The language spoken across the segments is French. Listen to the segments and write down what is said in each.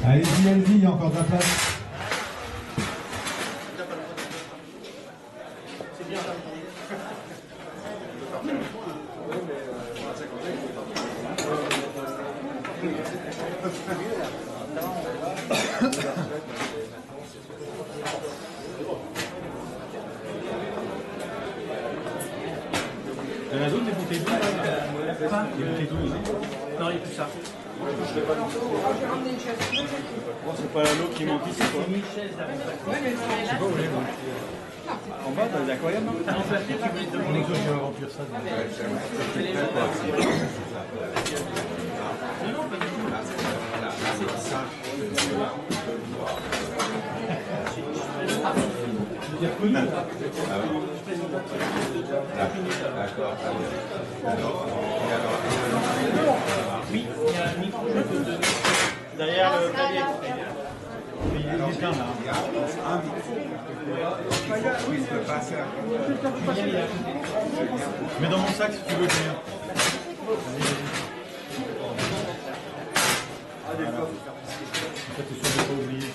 Allez-y, allez-y, il y a encore de la place. Il y en a d'autres des bouteilles d'eau là? Des bouteilles d'eau ici? Non, il n'y a plus ça. Bon, c'est pas l'eau qui manque ici quoi. Je sais pas où elle est. En bas, t'as l'aquarium non? On est que je vais remplir ça. D'accord. Oui, il y a un micro derrière le clavier. Mais il est plein là. Oui, je peux passer après. Mets dans mon sac si tu veux, Julien. Voilà. Ça, t'es sûr de ne pas oublier.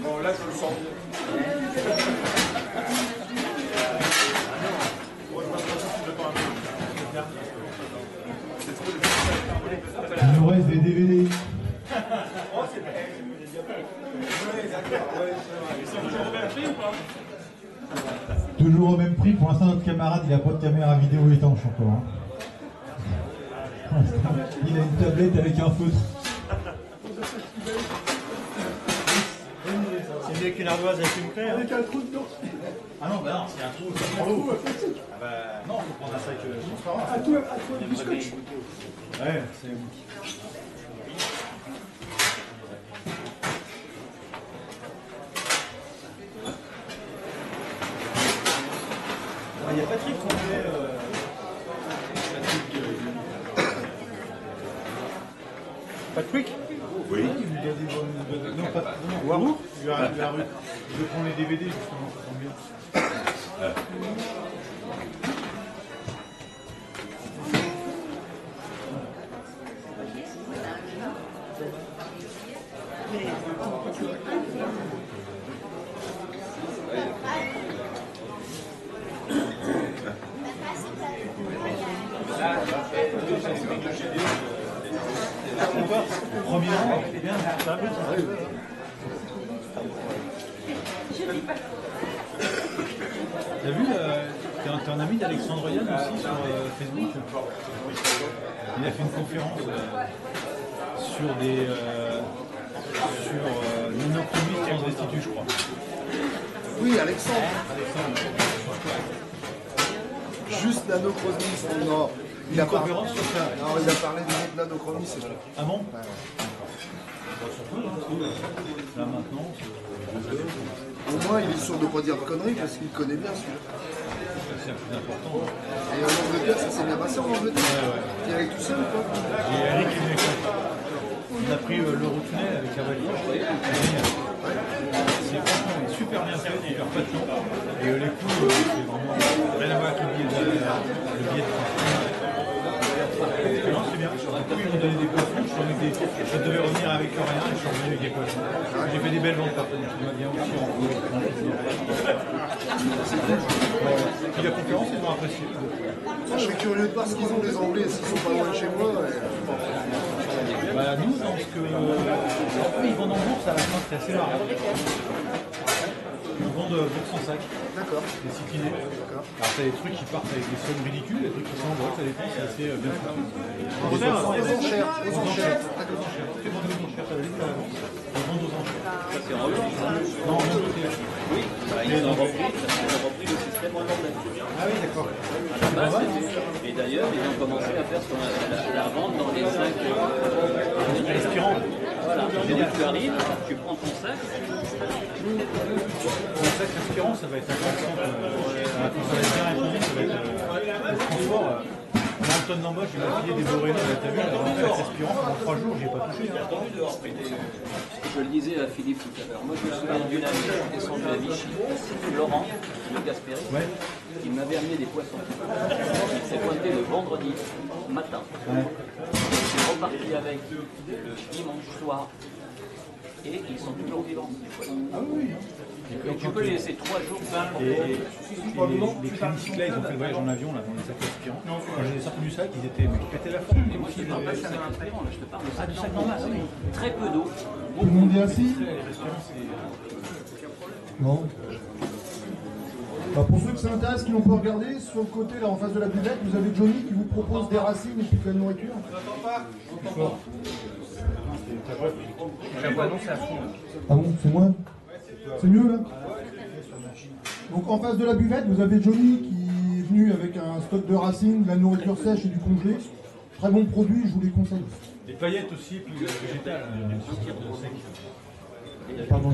Bon, là, je le sens. Il nous reste des DVD. Toujours au même prix. Pour l'instant, notre camarade, il n'a pas de caméra vidéo étanche encore. Hein. Il a une tablette avec un feutre. C'est mieux qu'une ardoise avec une craie. Avec un trou dedans. Ah non, bah non, c'est un trou, ça prend l'eau. Ah bah non, il faut prendre un sac transparent. À toi du scotch. Ouais, c'est... Il y a Patrick qu'on fait... Patrick? Oui. Non, pas... Non, Warou? Il va la rue. Je vais prendre les DVD justement, ça tombe bien. Premier rang, c'est bien, c'est un peu ça. T'as vu, t'es un ami d'Alexandre Yann aussi sur Facebook. Il a fait une conférence sur des nanochromistes transvestitus, je crois. Oui, Alexandre. Juste nanochromisme, non. Il a parlé Conférence sur ça. non, il a parlé de nanochromisme. Ah bon? Ouais. Là maintenant, Au moins, il est sûr de ne pas dire de conneries parce qu'il connaît bien celui-là. c'est le plus important. Et en Angleterre, ça s'est bien passé en Angleterre. Tu es allé tout seul ou quoi? J'ai Eric qui venait avec moi. On a pris l'Eurotunnel avec la voiture. C'est génial. C'est franchement super bien fait, super patient. Et les coûts, c'est vraiment rien à voir avec le billet de transport. Non, c'est bien. Du coup, ils m'ont donné des poissons. Je devais revenir avec rien et je suis revenu avec des poissons. J'ai fait des belles ventes par contre. Il m'a bien aussi rencontré. Puis la conférence, ils ont apprécié. Je serais curieux de voir ce qu'ils ont les Anglais, s'ils sont pas loin de chez moi. Bah, nous, dans ce que. Ils vendent en bourse à la fin, c'est assez marrant. Ils vendent bourse en sac. D'accord. Des cyclinés. Alors, t'as des trucs qui partent avec des sommes ridicules, des trucs qui sont en boîte, ça dépend, c'est assez bien fait. Aux enchères. Aux enchères. Ils vendent aux enchères, ça veut dire qu'à l'avance. Ils vendent aux enchères. Ça c'est en Hollande. Non, en Angleterre. Oui, ils ont repris le système hollandais. Ah oui, d'accord. À la base, et d'ailleurs, ils ont commencé à faire la vente dans les sacs Respirant. Voilà, tu arrives, tu prends ton sac. Pour le sac respirant, ça va être intéressant. Quand ça va être bien répandu, ça va être le transport. On a Antoine Lamboche, il m'a filé des Boreno, t'as vu, avec l'aspirant pendant 3 jours, j'ai pas touché. Je le disais à Philippe tout à l'heure. Moi, je me souviens d'une année, je suis descendu à Vichy, Laurent, le Gaspéry, il m'avait amené des poissons. Il s'est pointé le vendredi matin. Je suis reparti avec le dimanche soir. Et ils sont toujours vivants. Ah oui. Donc tu peux les laisser 3 jours. Les cliniciens là, ils ont fait le voyage en avion là, dans les sacs aspirants. Quand j'ai sorti du sac, ils étaient pétés la forme. Et moi je te parle pas de sac aspirant, là, je te parle de sac normal. Très peu d'eau. Tout le monde est assis? Non. Bah, pour ceux qui s'intéressent, qui l'ont pas regardé, sur le côté là en face de la buvette, vous avez Johnny qui vous propose des racines et puis de la nourriture. Ah bon, c'est moi? C'est mieux là? Donc en face de la buvette, vous avez Johnny qui est venu avec un stock de racines, de la nourriture sèche et du congelé. Très bon produit, je vous les conseille. Des paillettes aussi, puis végétales, sortir de sec. Pardon,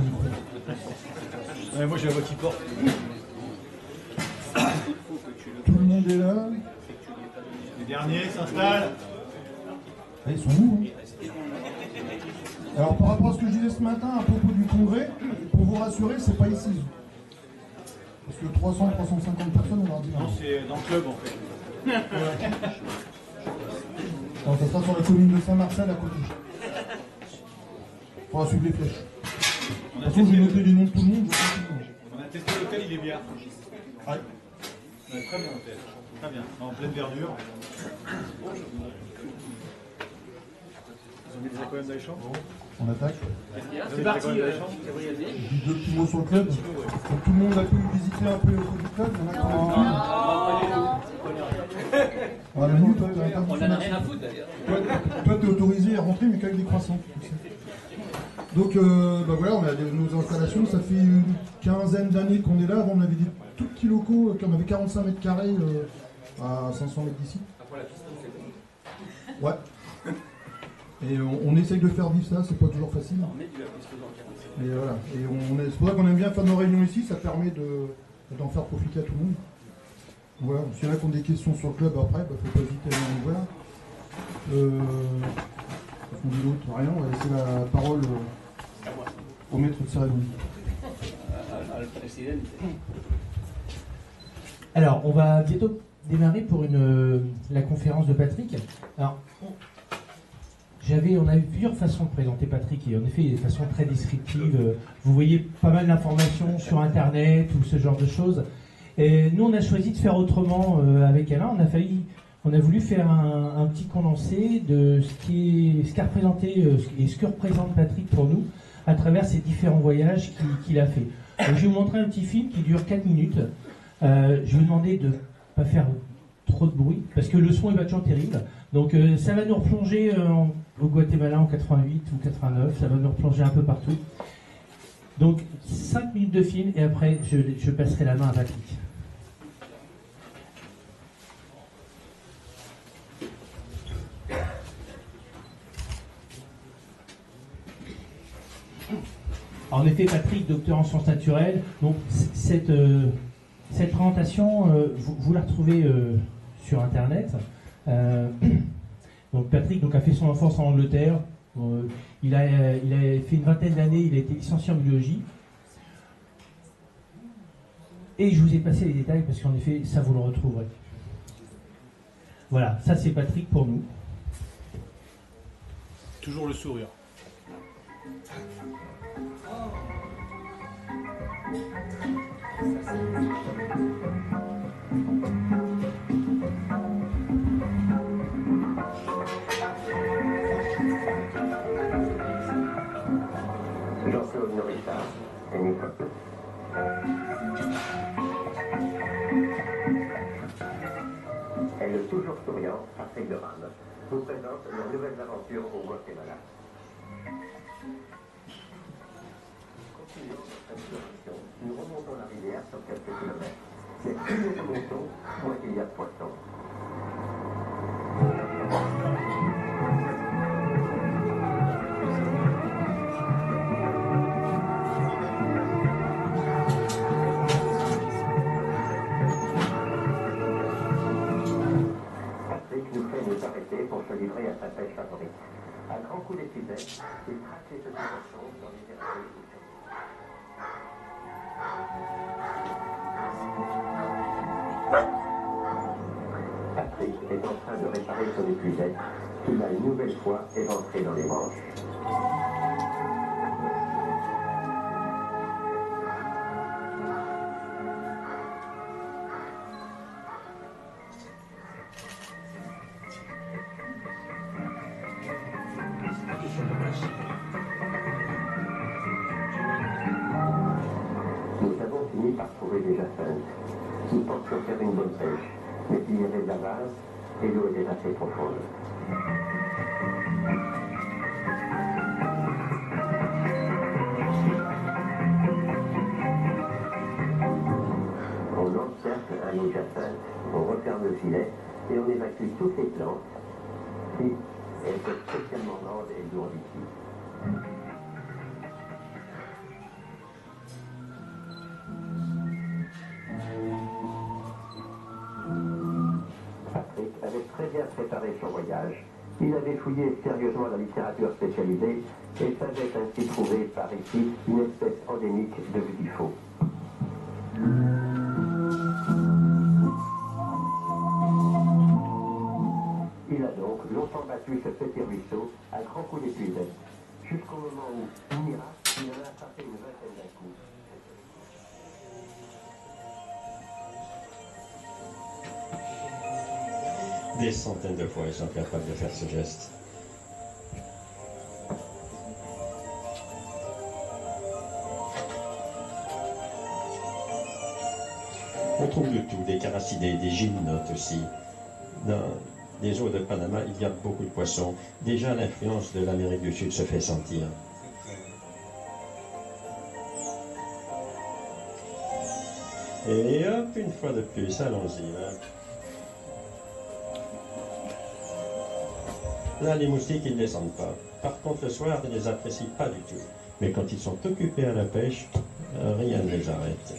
Ouais, moi j'ai la voix qui porte. tout le monde est là. Les derniers s'installent. Ah, ils sont où hein? Alors par rapport à ce que je disais ce matin à propos du congrès, pour vous rassurer, c'est pas ici. Parce que 300-350 personnes, on leur dit Non, c'est dans le club en fait. Alors, ça sera sur la commune de Saint-Marcel à côté. On va suivre les flèches. De toute façon, j'ai noté les noms de tout le monde. On a testé l'hôtel, il est bien. Ouais. Ouais, très bien l'hôtel. Très bien. En pleine verdure. Ils ont mis des aquariums dans les chambres. On attaque. C'est parti, Gabriel. Je dis deux petits mots sur le club. Donc, tout le monde a pu visiter un peu le club. Il y en a qui ont On en a rien à foutre d'ailleurs. Toi, tu es autorisé à rentrer, mais qu'avec des croissants. Donc, bah voilà, on a nos installations. Ça fait une quinzaine d'années qu'on est là. Avant, on avait des tout petits locaux, on avait 45 mètres carrés à 500 mètres d'ici. Ouais. Et on essaye de faire vivre ça, c'est pas toujours facile. Et voilà. Et c'est pour ça qu'on aime bien faire nos réunions ici, ça permet d'en faire profiter à tout le monde. Voilà, s'il y en a qui ont des questions sur le club après, bah, faut pas hésiter à venir nous voir. On dit l'autre, rien, on va laisser la parole au maître de cérémonie. Alors, on va bientôt démarrer pour la conférence de Patrick. Alors, on a eu plusieurs façons de présenter Patrick, et en effet, il y a des façons très descriptives. Vous voyez pas mal d'informations sur Internet ou ce genre de choses. Et nous, on a choisi de faire autrement avec Alain. On a voulu faire un petit condensé de ce qu'a représenté et ce que représente Patrick pour nous à travers ces différents voyages qu'il a fait. Donc, je vais vous montrer un petit film qui dure 4 minutes. Je vais vous demander de ne pas faire trop de bruit parce que le son est pas toujours terrible. Donc ça va nous replonger au Guatemala en 88 ou 89, ça va nous replonger un peu partout. Donc 5 minutes de film et après je passerai la main à Patrick. En effet, Patrick, docteur en sciences naturelles, donc cette présentation, vous la retrouvez sur Internet. Donc Patrick a fait son enfance en Angleterre. Il a fait une vingtaine d'années, il a été licencié en biologie. Et je vous ai passé les détails parce qu'en effet, ça vous le retrouverez. Voilà, ça c'est Patrick pour nous. Toujours le sourire. Jean-Claude Norita, Émigrant. Elle est toujours souriante, Patrick de Rame, vous présente leurs nouvelles aventures au Guatemala. Continuons notre exploration. Nous remontons la rivière sur quelques kilomètres. C'est plus nous remontons, moins qu'il y a de poissons. Patrick nous ensemble dans les terrains de discussion. Patrick est en train de réparer son épuisette, qu'il a une nouvelle fois éventré dans les manches. Nous avons fini par trouver des jacinthes. Nous pensions faire une bonne pêche, mais il y avait de la vase et l'eau était assez profonde. On encercle un lot de jacinthe, on referme le filet et on évacue toutes les plantes. Puis, elles sont spécialement grandes et lourdes ici. Patrick avait très bien préparé son voyage. Il avait fouillé sérieusement la littérature spécialisée et savait ainsi trouver par ici une espèce endémique de Vudifaux. Il a donc longtemps battu ce petit ruisseau à grands coups d'épuisette, jusqu'au moment où, miracle, il en a attrapé une vingtaine d'un coup. Des centaines de fois, ils sont capables de faire ce geste. On trouve de tout, des caracidés, des gymnotes aussi. Dans les eaux de Panama, il y a beaucoup de poissons. Déjà, l'influence de l'Amérique du Sud se fait sentir. Et hop, une fois de plus, allons-y. Là, les moustiques, ils ne descendent pas. Par contre, le soir, ils ne les apprécient pas du tout. Mais quand ils sont occupés à la pêche, rien ne les arrête.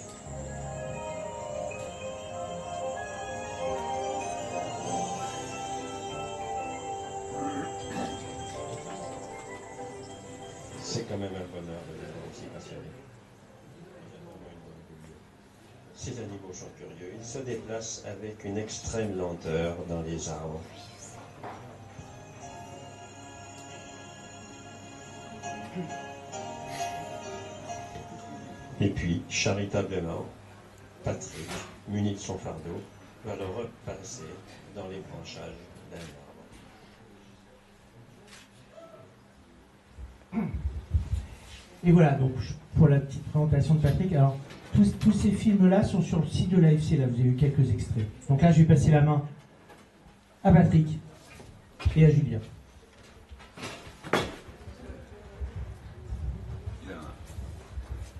C'est quand même un bonheur de les voir aussi passionnés. Ces animaux sont curieux. Ils se déplacent avec une extrême lenteur dans les arbres. Et puis, charitablement, Patrick, muni de son fardeau, va le repasser dans les branchages d'un arbre. Et voilà, donc pour la petite présentation de Patrick, alors tous ces films-là sont sur le site de l'AFC, là vous avez eu quelques extraits. Donc là je vais passer la main à Patrick et à Julien.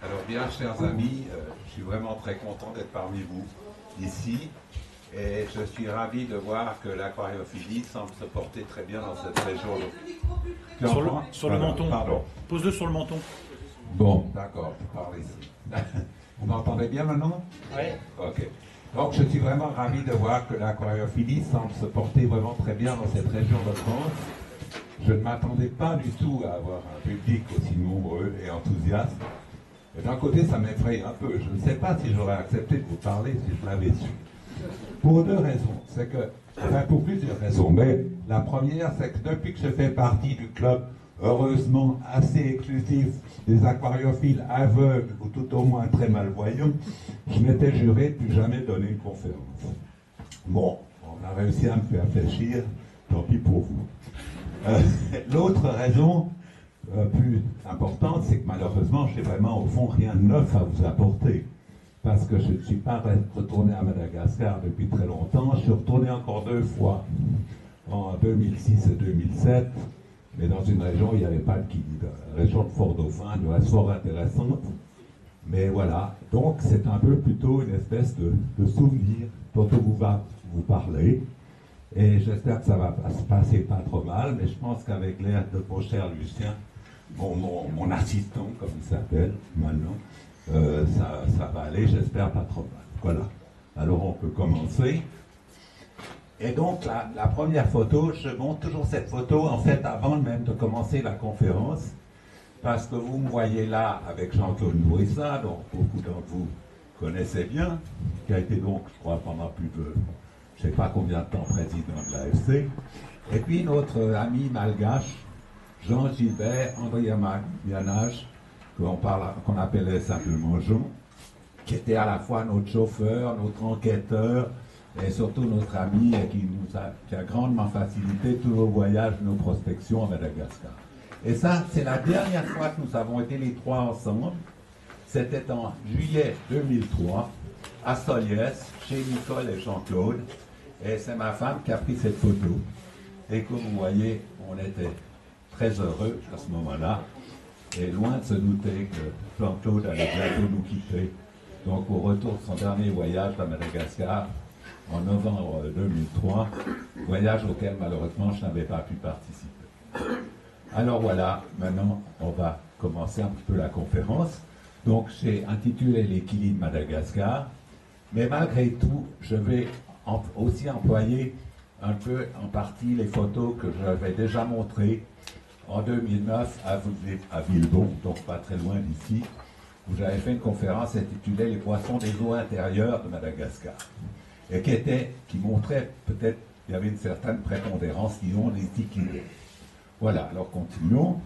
Alors bien, chers amis, je suis vraiment très content d'être parmi vous ici et je suis ravi de voir que l'aquariophilie semble se porter très bien dans cette région. Sur le menton. Pardon. Pose-le sur le menton. Bon, d'accord, je parle ici. Vous m'entendez bien maintenant? Oui. Ok. Donc je suis vraiment ravi de voir que l'aquariophilie semble se porter vraiment très bien dans cette région de France. Je ne m'attendais pas du tout à avoir un public aussi nombreux et enthousiaste. Et d'un côté, ça m'effraie un peu. Je ne sais pas si j'aurais accepté de vous parler si je l'avais su. Pour deux raisons. C'est que, enfin, pour plusieurs raisons. Mais la première, c'est que depuis que je fais partie du club, heureusement assez exclusif des aquariophiles aveugles ou tout au moins très malvoyants, je m'étais juré de plus jamais donner une conférence. Bon, on a réussi à me faire fléchir, tant pis pour vous. L'autre raison plus importante, c'est que malheureusement, je n'ai vraiment au fond rien de neuf à vous apporter. Parce que je ne suis pas retourné à Madagascar depuis très longtemps. Je suis retourné encore 2 fois, en 2006 et 2007, mais dans une région où il n'y avait pas de guide. La région de Fort-Dauphin, du reste fort intéressante. Mais voilà, donc c'est un peu plutôt une espèce de souvenir dont on va vous parler. Et j'espère que ça va se passer pas trop mal, mais je pense qu'avec l'aide de mon cher Lucien, mon assistant, comme il s'appelle maintenant, ça va aller, j'espère pas trop mal. Voilà. Alors on peut commencer. Et donc la première photo, je montre toujours cette photo, en fait, avant même de commencer la conférence, parce que vous me voyez là avec Jean-Claude Nourrissa, dont beaucoup d'entre vous connaissez bien, qui a été donc, je crois, pendant plus de, je ne sais pas combien de temps, président de l'AFC, et puis notre ami malgache, Jean Gilbert André Mianage, qu'on appelait simplement Jean, qui était à la fois notre chauffeur, notre enquêteur, et surtout notre ami et qui a grandement facilité tous nos voyages, nos prospections à Madagascar. Et ça, c'est la dernière fois que nous avons été les trois ensemble. C'était en juillet 2003, à Soliès, chez Nicole et Jean-Claude. Et c'est ma femme qui a pris cette photo. Et comme vous voyez, on était très heureux à ce moment-là. Et loin de se douter que Jean-Claude allait bientôt nous quitter. Donc au retour de son dernier voyage à Madagascar, en novembre 2003, voyage auquel malheureusement je n'avais pas pu participer. Alors voilà, maintenant on va commencer un petit peu la conférence. Donc j'ai intitulé Les Kili de Madagascar, mais malgré tout, je vais aussi employer un peu en partie les photos que j'avais déjà montrées en 2009 à Villebon, donc pas très loin d'ici, où j'avais fait une conférence intitulée Les poissons des eaux intérieures de Madagascar, et qui montrait peut-être qu'il y avait une certaine prépondérance, disons, des tiquidés. Voilà, alors continuons.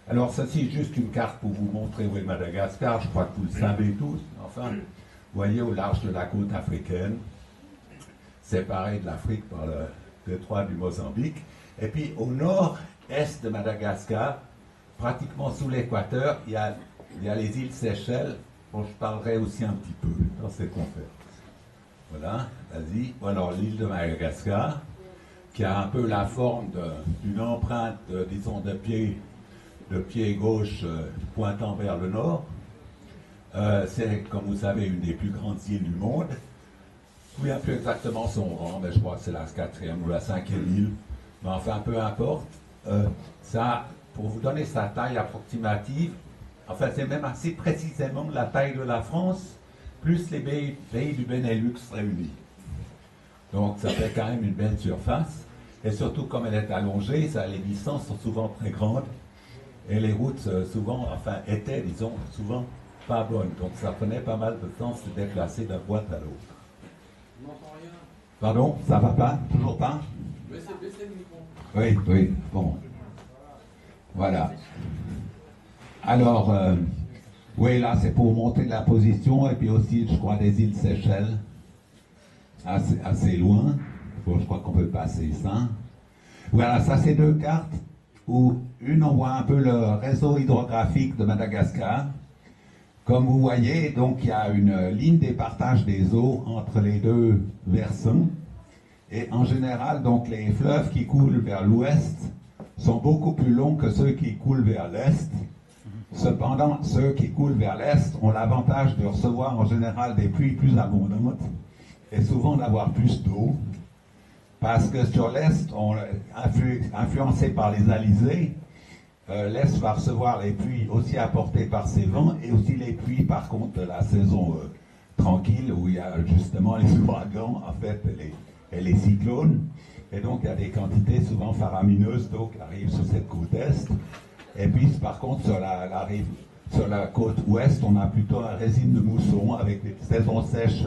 Alors ceci est juste une carte pour vous montrer où est Madagascar, je crois que vous le savez tous, enfin, vous voyez au large de la côte africaine, séparé de l'Afrique par le détroit du Mozambique, et puis au nord-est de Madagascar, pratiquement sous l'équateur, il y a les îles Seychelles, dont je parlerai aussi un petit peu dans cette conférence. Voilà, vas-y. Alors l'île de Madagascar, qui a un peu la forme d'une empreinte, disons, de pied gauche pointant vers le nord. C'est, comme vous savez, une des plus grandes îles du monde. Je ne me souviens plus exactement son rang, mais je crois que c'est la 4e ou la 5e île. Mais enfin, peu importe. Ça, pour vous donner sa taille approximative, enfin, c'est même assez précisément la taille de la France, plus les pays du Benelux réunis. Donc, ça fait quand même une belle surface. Et surtout, comme elle est allongée, les distances sont souvent très grandes. Et les routes, souvent, enfin, étaient, disons, souvent pas bonnes. Donc, ça prenait pas mal de temps de se déplacer d'un boîte à l'autre. Je n'entends rien. Pardon, ça va pas? Toujours pas? Baissez le micro. Oui, oui, bon. Voilà. Alors, oui, là, c'est pour montrer la position, et puis aussi, je crois, des îles Seychelles, assez loin. Bon, je crois qu'on peut passer ça. Voilà, ça, c'est deux cartes, où une, on voit un peu le réseau hydrographique de Madagascar. Comme vous voyez, donc, il y a une ligne des partages des eaux entre les deux versants. Et en général, donc, les fleuves qui coulent vers l'ouest sont beaucoup plus longs que ceux qui coulent vers l'est. Cependant, ceux qui coulent vers l'est ont l'avantage de recevoir en général des pluies plus abondantes et souvent d'avoir plus d'eau. Parce que sur l'est, influencé par les alizés, l'est va recevoir les pluies aussi apportées par ces vents et aussi les pluies, par contre, de la saison tranquille où il y a justement les ouragans, en fait, et les cyclones. Et donc, il y a des quantités souvent faramineuses d'eau qui arrivent sur cette côte est. Et puis, par contre, sur la côte ouest, on a plutôt un régime de mousson avec des saisons sèches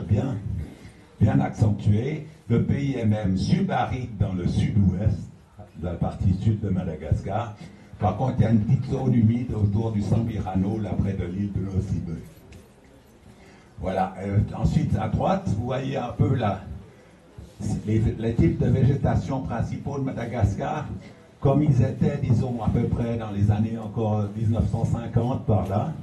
bien accentuées. Le pays est même subaride dans le sud-ouest, la partie sud de Madagascar. Par contre, il y a une petite zone humide autour du Sambirano, là près de l'île de Nosibé. Voilà. Ensuite, à droite, vous voyez un peu les types de végétation principaux de Madagascar, comme ils étaient, disons, à peu près dans les années encore 1950 par là.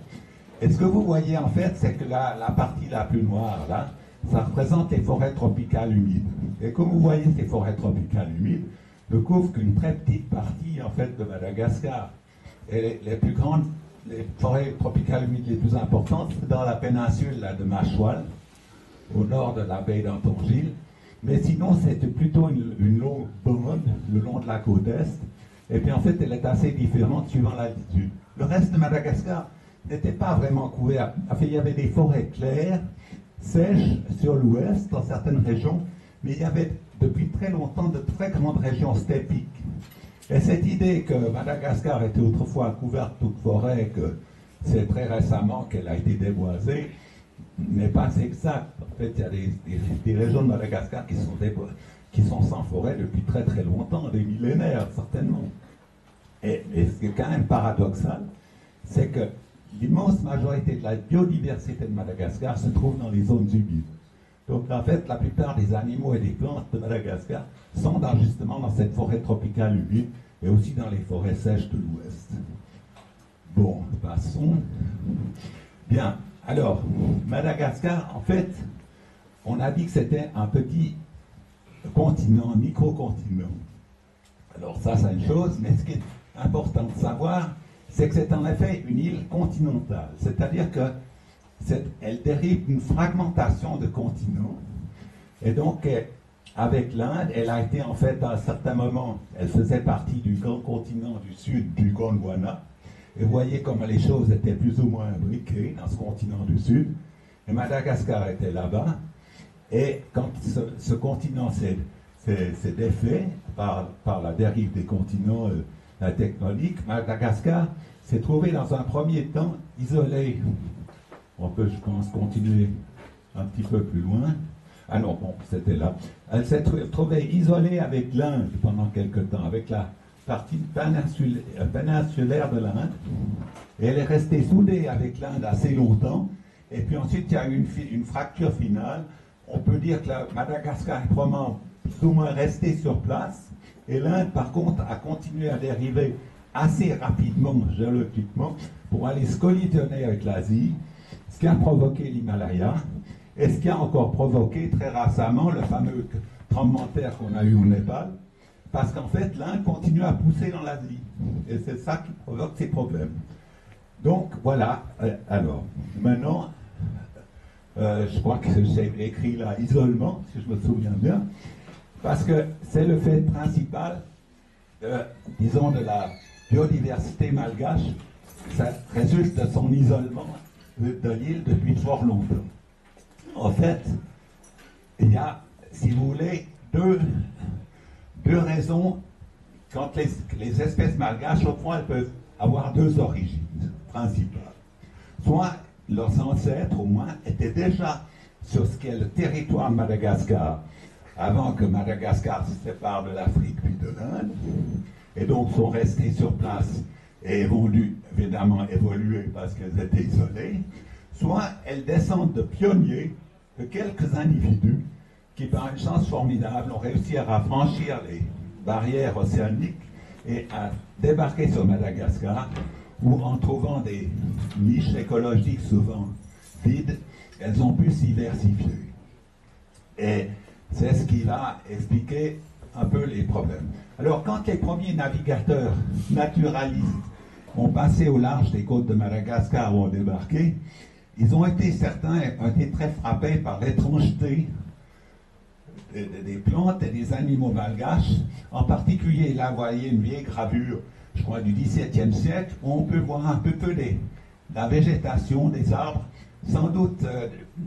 Et ce que vous voyez en fait, c'est que la partie la plus noire là, ça représente les forêts tropicales humides. Et comme vous voyez, ces forêts tropicales humides ne couvrent qu'une très petite partie en fait de Madagascar. Et les forêts tropicales humides les plus importantes, c'est dans la péninsule là, de Machoual, au nord de la baie d'Antongil. Mais sinon, c'était plutôt une longue bande le long de la côte est. Et puis en fait, elle est assez différente suivant l'altitude. Le reste de Madagascar n'était pas vraiment couvert. Enfin, il y avait des forêts claires, sèches sur l'ouest, dans certaines régions, mais il y avait depuis très longtemps de très grandes régions steppiques. Et cette idée que Madagascar était autrefois couverte toute forêt, que c'est très récemment qu'elle a été déboisée, n'est pas exact. En fait, il y a des régions de Madagascar qui sont sans forêt depuis très très longtemps, des millénaires certainement. Et ce qui est quand même paradoxal, c'est que l'immense majorité de la biodiversité de Madagascar se trouve dans les zones humides. Donc en fait, la plupart des animaux et des plantes de Madagascar sont justement dans cette forêt tropicale humide et aussi dans les forêts sèches de l'ouest. Bon, passons. Bien, alors, Madagascar, en fait, on a dit que c'était un petit continent, micro-continent. Alors ça, c'est une chose, mais ce qui est important de savoir, c'est que c'est en effet une île continentale, c'est-à-dire qu'elle dérive d'une fragmentation de continents, et donc avec l'Inde, elle a été en fait à un certain moment, elle faisait partie du grand continent du sud du Gondwana, et vous voyez comment les choses étaient plus ou moins imbriquées dans ce continent du sud, et Madagascar était là-bas, et quand ce continent s'est défait par la dérive des continents tectoniques, Madagascar s'est trouvé dans un premier temps isolé. On peut, je pense, continuer un petit peu plus loin. Ah non, bon, c'était là. Elle s'est trouvée isolée avec l'Inde pendant quelque temps, avec la partie péninsulaire de l'Inde. Et elle est restée soudée avec l'Inde assez longtemps. Et puis ensuite, il y a eu une fracture finale. On peut dire que Madagascar est probablement plus ou moins resté sur place. Et l'Inde, par contre, a continué à dériver assez rapidement, géologiquement, pour aller se collisionner avec l'Asie, ce qui a provoqué l'Himalaya, et ce qui a encore provoqué très récemment le fameux tremblement de terre qu'on a eu au Népal, parce qu'en fait, l'Inde continue à pousser dans l'Asie, et c'est ça qui provoque ces problèmes. Donc, voilà. Alors, maintenant, je crois que j'ai écrit là isolement, si je me souviens bien, parce que c'est le fait principal, disons, de la biodiversité malgache, ça résulte de son isolement de l'île depuis fort longtemps. En fait, il y a, si vous voulez, deux raisons. Quand les espèces malgaches, au fond, elles peuvent avoir deux origines principales. Soit leurs ancêtres, au moins, étaient déjà sur ce qu'est le territoire de Madagascar, avant que Madagascar se sépare de l'Afrique puis de l'Inde, et donc sont restés sur place et ont dû évidemment évoluer parce qu'elles étaient isolées, soit elles descendent de pionniers, de quelques individus qui, par une chance formidable, ont réussi à franchir les barrières océaniques et à débarquer sur Madagascar, où en trouvant des niches écologiques souvent vides, elles ont pu s'y diversifier. Et c'est ce qui va expliquer un peu les problèmes. Alors, quand les premiers navigateurs naturalistes ont passé au large des côtes de Madagascar ou ont débarqué, certains ont été très frappés par l'étrangeté des plantes et des animaux malgaches. En particulier, là, vous voyez une vieille gravure, je crois, du XVIIe siècle, où on peut voir un peu la végétation des arbres, sans doute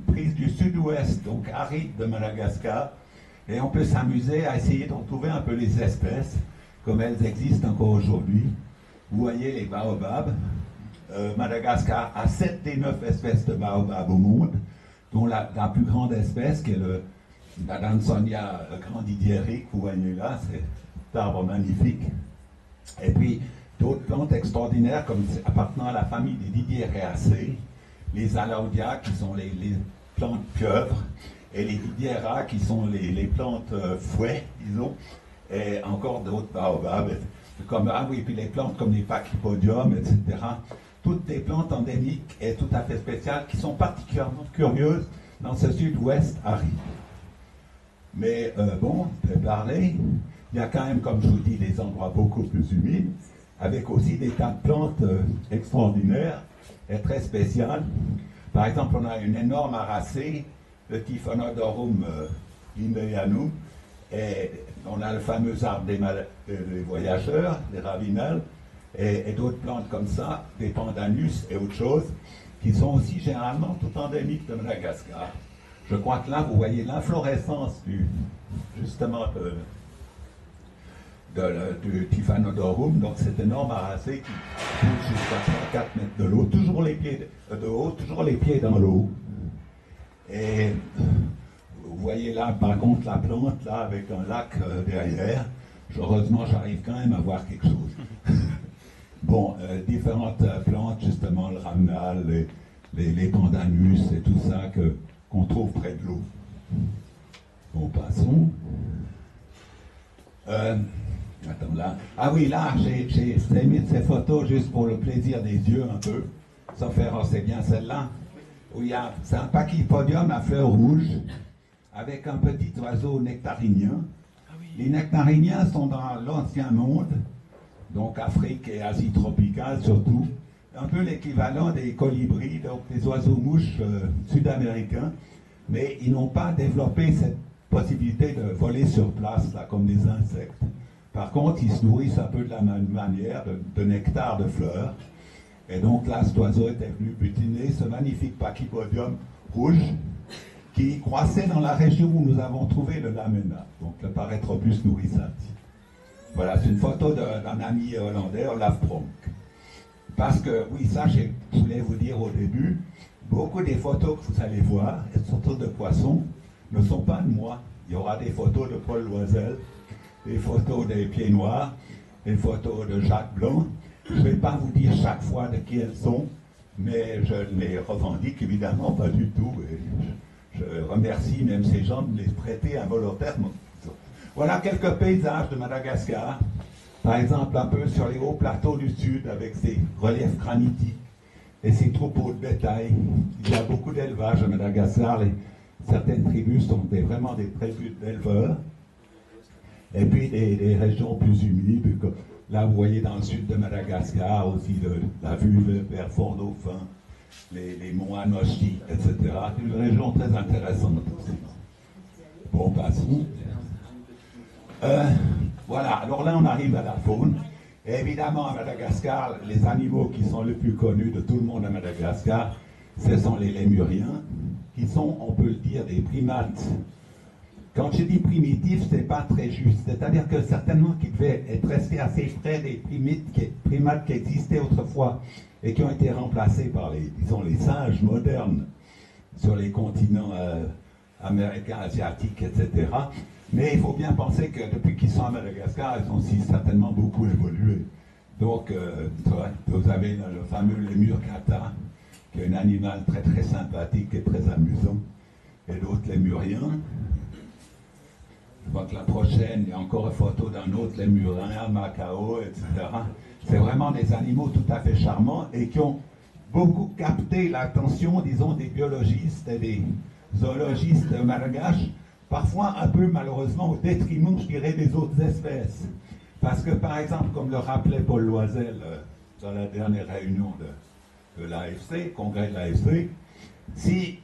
prise du sud-ouest, donc aride de Madagascar, et on peut s'amuser à essayer d'en trouver un peu les espèces, comme elles existent encore aujourd'hui. Vous voyez les baobabs. Madagascar a 7 des 9 espèces de baobabs au monde, dont la plus grande espèce, qui est la Dansonia grandidierique, vous voyez là, c'est un arbre magnifique. Et puis d'autres plantes extraordinaires, comme appartenant à la famille des Didieraceae, les Alaudia, qui sont les plantes pieuvres, et les Didiera, qui sont les plantes fouets, disons, et encore d'autres baobabs, puis les plantes comme les Pachypodium, etc. Toutes des plantes endémiques et tout à fait spéciales qui sont particulièrement curieuses dans ce sud-ouest aride. Mais bon, on peut parler. Il y a quand même, comme je vous dis, des endroits beaucoup plus humides, avec aussi des tas de plantes extraordinaires et très spéciales. Par exemple, on a une énorme aracée, le Typhonodorum lindeanum, et on a le fameux arbre des voyageurs, des ravinales, et d'autres plantes comme ça, des pandanus et autres choses, qui sont aussi généralement tout endémiques de Madagascar. Je crois que là, vous voyez l'inflorescence du Tifanodorum, donc cette énorme aracée qui pousse jusqu'à 3-4 mètres de l'eau, toujours les pieds de haut, toujours les pieds dans l'eau. Et vous voyez là, par contre, la plante, là, avec un lac derrière. Heureusement, j'arrive quand même à voir quelque chose. Bon, différentes plantes, justement, le rhamnal, les pandanus et tout ça qu'on trouve près de l'eau. Bon, passons. Attends, là. Ah oui, là, j'ai mis ces photos juste pour le plaisir des yeux, un peu. Sauf erreur, c'est bien celle-là. C'est un pachypodium à fleurs rouges, avec un petit oiseau nectarinien. Les nectariniens sont dans l'ancien monde, donc Afrique et Asie tropicale surtout, un peu l'équivalent des colibris, donc des oiseaux-mouches sud-américains, mais ils n'ont pas développé cette possibilité de voler sur place, là, comme des insectes. Par contre, ils se nourrissent un peu de la même manière, de nectar de fleurs. Et donc là, cet oiseau était venu butiner ce magnifique pachypodium rouge qui croissait dans la région où nous avons trouvé le lamena, donc le Paretropus nourrissati. Voilà, c'est une photo d'un ami hollandais, Olaf Pronk. Parce que, oui, ça, je voulais vous dire au début, beaucoup des photos que vous allez voir, et surtout de poissons, ne sont pas de moi. Il y aura des photos de Paul Loisel, des photos des Pieds Noirs, des photos de Jacques Blanc. Je ne vais pas vous dire chaque fois de qui elles sont, mais je ne les revendique évidemment pas du tout. Et je remercie même ces gens de les prêter involontairement. Voilà quelques paysages de Madagascar. Par exemple, un peu sur les hauts plateaux du sud, avec ses reliefs granitiques et ses troupeaux de bétail. Il y a beaucoup d'élevage à Madagascar. Certaines tribus sont vraiment des tribus d'éleveurs. Et puis des régions plus humides. Là, vous voyez dans le sud de Madagascar aussi la vue vers Fort-Dauphin, les monts Anochi, etc. C'est une région très intéressante aussi. Bon, passons. Voilà, alors là, on arrive à la faune. Et évidemment, à Madagascar, les animaux qui sont les plus connus de tout le monde à Madagascar, ce sont les lémuriens, qui sont, on peut le dire, des primates. Quand je dis primitifs, ce n'est pas très juste. C'est-à-dire que certainement qu'ils devaient être restés assez près des primates qui existaient autrefois et qui ont été remplacés par les singes modernes sur les continents américains, asiatiques, etc. Mais il faut bien penser que depuis qu'ils sont à Madagascar, ils ont aussi certainement beaucoup évolué. Donc, vous avez le fameux lémur kata, qui est un animal très très sympathique et très amusant, et d'autres lémuriens. Je vois que la prochaine, il y a encore une photo d'un autre lémurin, un macao, etc. C'est vraiment des animaux tout à fait charmants et qui ont beaucoup capté l'attention, disons, des biologistes et des zoologistes malgaches, parfois un peu malheureusement au détriment, je dirais, des autres espèces. Parce que, par exemple, comme le rappelait Paul Loisel dans la dernière réunion de l'AFC, congrès de l'AFC, si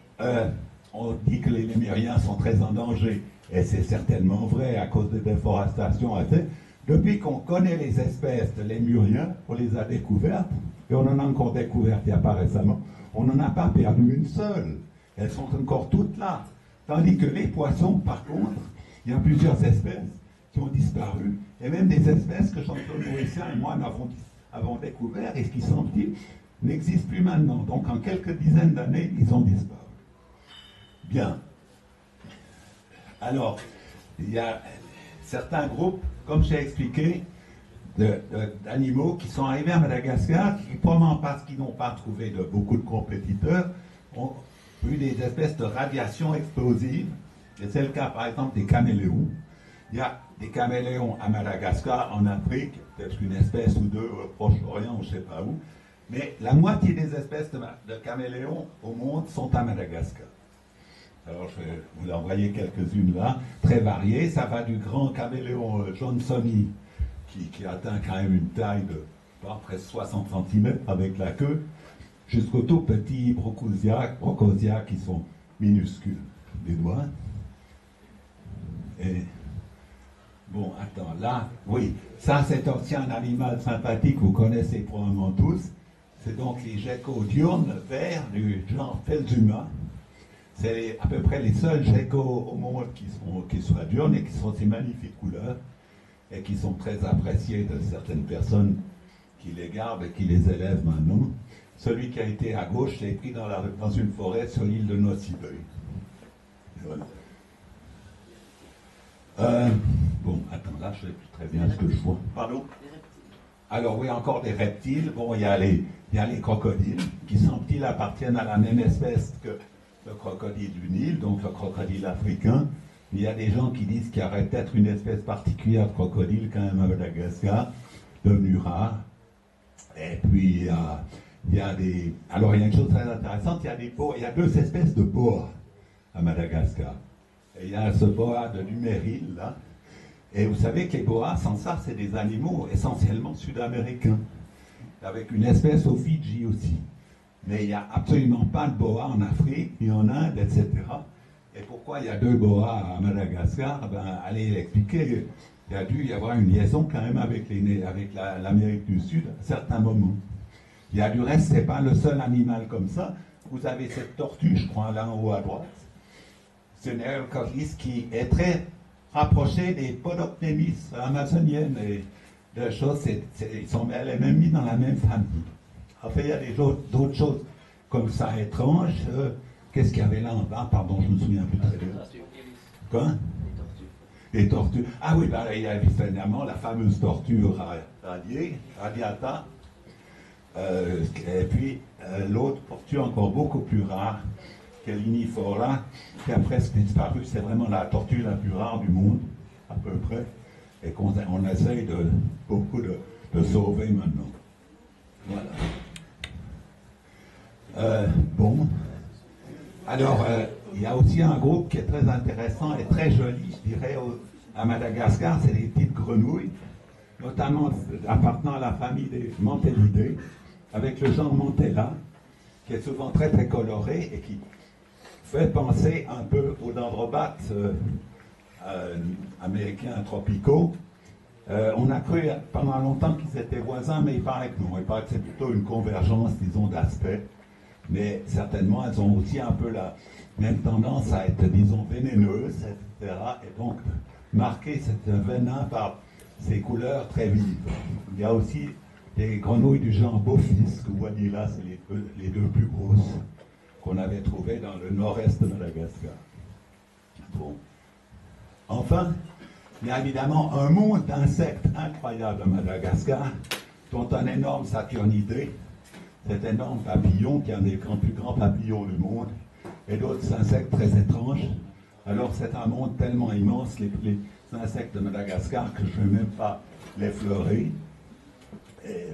on dit que les lémuriens sont très en danger, et c'est certainement vrai à cause des déforestations, depuis qu'on connaît les espèces de lémuriens, on les a découvertes, et on en a encore découvertes il n'y a pas récemment, on n'en a pas perdu une seule. Elles sont encore toutes là. Tandis que les poissons, par contre, il y a plusieurs espèces qui ont disparu, et même des espèces que Jean-Claude Nourrissien et moi avons découvert, et qui semble-t-il n'existent plus maintenant. Donc en quelques dizaines d'années, ils ont disparu. Bien. Alors, il y a certains groupes, comme j'ai expliqué, d'animaux qui sont arrivés à Madagascar, qui, probablement parce qu'ils n'ont pas trouvé beaucoup de compétiteurs, ont eu des espèces de radiations explosives. Et c'est le cas, par exemple, des caméléons. Il y a des caméléons à Madagascar, en Afrique, peut-être une espèce ou deux au Proche-Orient, ou je ne sais pas où. Mais la moitié des espèces de caméléons au monde sont à Madagascar. Alors, je vais vous envoyer quelques-unes là, très variées. Ça va du grand caméléon Johnsoni, qui atteint quand même une taille de presque 60 cm avec la queue, jusqu'aux tout petits brocosia qui sont minuscules, des doigts. Et, bon, attends, là, oui, ça c'est aussi un animal sympathique, vous connaissez probablement tous. C'est donc les geckos diurnes verts du genre Phelsuma. C'est à peu près les seuls geckos au monde qui soient diurnes et qui sont ces magnifiques couleurs. et qui sont très appréciés de certaines personnes qui les gardent et qui les élèvent maintenant. Celui qui a été à gauche, je l'ai pris dans une forêt sur l'île de Nossi-Boeil. Voilà. Bon, attends, là, je ne sais plus très bien ce que je vois. Pardon? Alors oui, encore des reptiles. Bon, il y a les crocodiles, qui semble-t-il appartiennent à la même espèce que le crocodile du Nil, donc le crocodile africain. Il y a des gens qui disent qu'il y aurait peut-être une espèce particulière de crocodile quand même à Madagascar, devenue rare. Et puis, il y a une chose très intéressante, il y a deux espèces de boas à Madagascar. Et il y a ce boa de Dumérilь, là. Et vous savez que les boas, sans ça, c'est des animaux essentiellement sud-américains, avec une espèce au Fidji aussi. Mais il n'y a absolument pas de boa en Afrique, ni en Inde, etc. Et pourquoi il y a deux boas à Madagascar? Allez l'expliquer. Il y a dû y avoir une liaison quand même avec l'Amérique du Sud à certains moments. Il y a du reste, ce n'est pas le seul animal comme ça. Vous avez cette tortue, je crois, là en haut à droite. C'est une Aerocolis qui est très rapprochée des Podocnemis amazoniennes et de choses. Elle est même mise dans la même famille. Enfin, il y a d'autres choses comme ça étranges. Qu'est-ce qu'il y avait là en bas? Pardon, je ne me souviens plus très bien. Quoi? Les tortues. Ah oui, il y a évidemment la fameuse tortue radiata. Et puis l'autre tortue encore beaucoup plus rare, qui est l'Inifora, qui a presque disparu. C'est vraiment la tortue la plus rare du monde, à peu près, et qu'on essaye beaucoup de sauver maintenant. Voilà. Bon. Alors, il y a aussi un groupe qui est très intéressant et très joli, je dirais, à Madagascar, c'est les petites grenouilles, notamment appartenant à la famille des Mantellidés, avec le genre Mantella, qui est souvent très très coloré et qui fait penser un peu aux dendrobates américains tropicaux. On a cru pendant longtemps qu'ils étaient voisins, mais il paraît que non. Il paraît que c'est plutôt une convergence, disons, d'aspects. Mais certainement, elles ont aussi un peu la même tendance à être, disons, vénéneuses, etc. Et donc, marquer cette venin par ces couleurs très vives. Il y a aussi des grenouilles du genre Bophis, que vous voyez là, c'est les deux plus grosses qu'on avait trouvées dans le nord-est de Madagascar. Bon. Enfin, il y a évidemment un monde d'insectes incroyables à Madagascar, dont un énorme saturnidé, cet énorme papillon qui est un des plus grands papillons du monde, et d'autres insectes très étranges. Alors c'est un monde tellement immense, les insectes de Madagascar, que je ne vais même pas l'effleurer.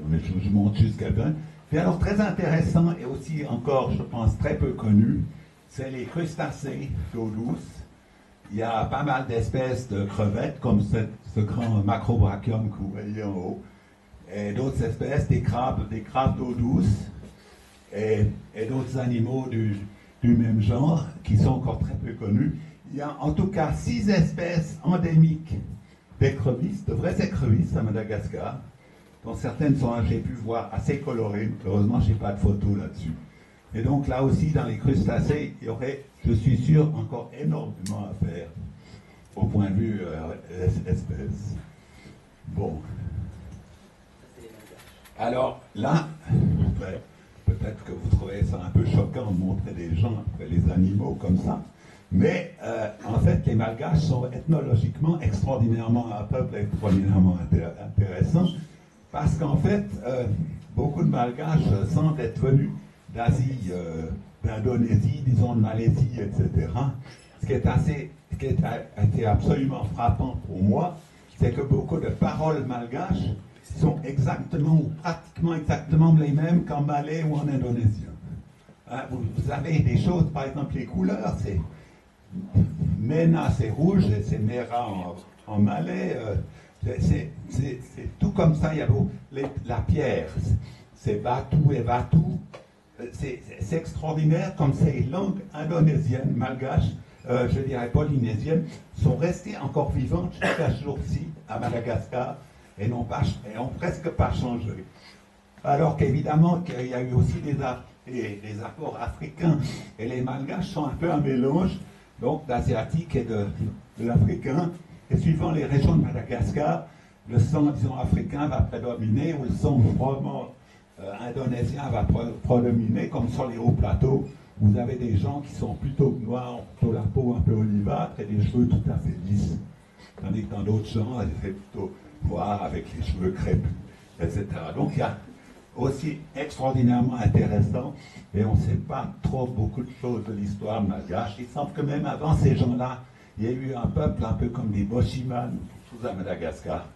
Mais je monte jusqu'à 20. Puis alors très intéressant, et aussi encore, je pense, très peu connu, c'est les crustacés d'eau douce. Il y a pas mal d'espèces de crevettes, comme ce grand macrobrachium que vous voyez en haut, et d'autres espèces, des crabes d'eau douce, et d'autres animaux du même genre, qui sont encore très peu connus. Il y a en tout cas 6 espèces endémiques d'écrevisses, de vraies écrevisses à Madagascar, dont certaines sont, j'ai pu voir, assez colorées. Heureusement, je n'ai pas de photos là-dessus. Et donc là aussi, dans les crustacés, il y aurait, je suis sûr, encore énormément à faire au point de vue espèces. Bon. Alors là, peut-être que vous trouvez ça un peu choquant de montrer des gens après les animaux comme ça, mais en fait, les Malgaches sont ethnologiquement extraordinairement, un peuple extraordinairement intéressant, parce qu'en fait, beaucoup de Malgaches semblent être venus d'Asie, d'Indonésie, disons de Malaisie, etc. Ce qui a été absolument frappant pour moi, c'est que beaucoup de paroles malgaches sont exactement ou pratiquement exactement les mêmes qu'en malais ou en indonésien. Hein, vous avez des choses, par exemple les couleurs, c'est Mena c'est rouge et c'est Mera en malais, c'est tout comme ça. Il y a la pierre, c'est Batu et Batu. C'est extraordinaire comme ces langues indonésiennes, malgaches, je dirais polynésiennes, sont restées encore vivantes jusqu'à ce jour-ci à Madagascar et n'ont presque pas changé. Alors qu'évidemment qu'il y a eu aussi des apports africains, et les Malgaches sont un peu un mélange donc d'asiatique et de l'africain. Et suivant les régions de Madagascar, le sang, disons, africain va prédominer, ou le sang probablement indonésien va prédominer, comme sur les hauts plateaux. Vous avez des gens qui sont plutôt noirs, plutôt la peau un peu olivâtre et les cheveux tout à fait lisses. Tandis que dans d'autres gens, c'est plutôt noir avec les cheveux crépus, etc. Donc il y a aussi extraordinairement intéressant, et on ne sait pas trop beaucoup de choses de l'histoire malgache. Il semble que même avant ces gens-là, il y a eu un peuple un peu comme des Boshiman, tous à Madagascar.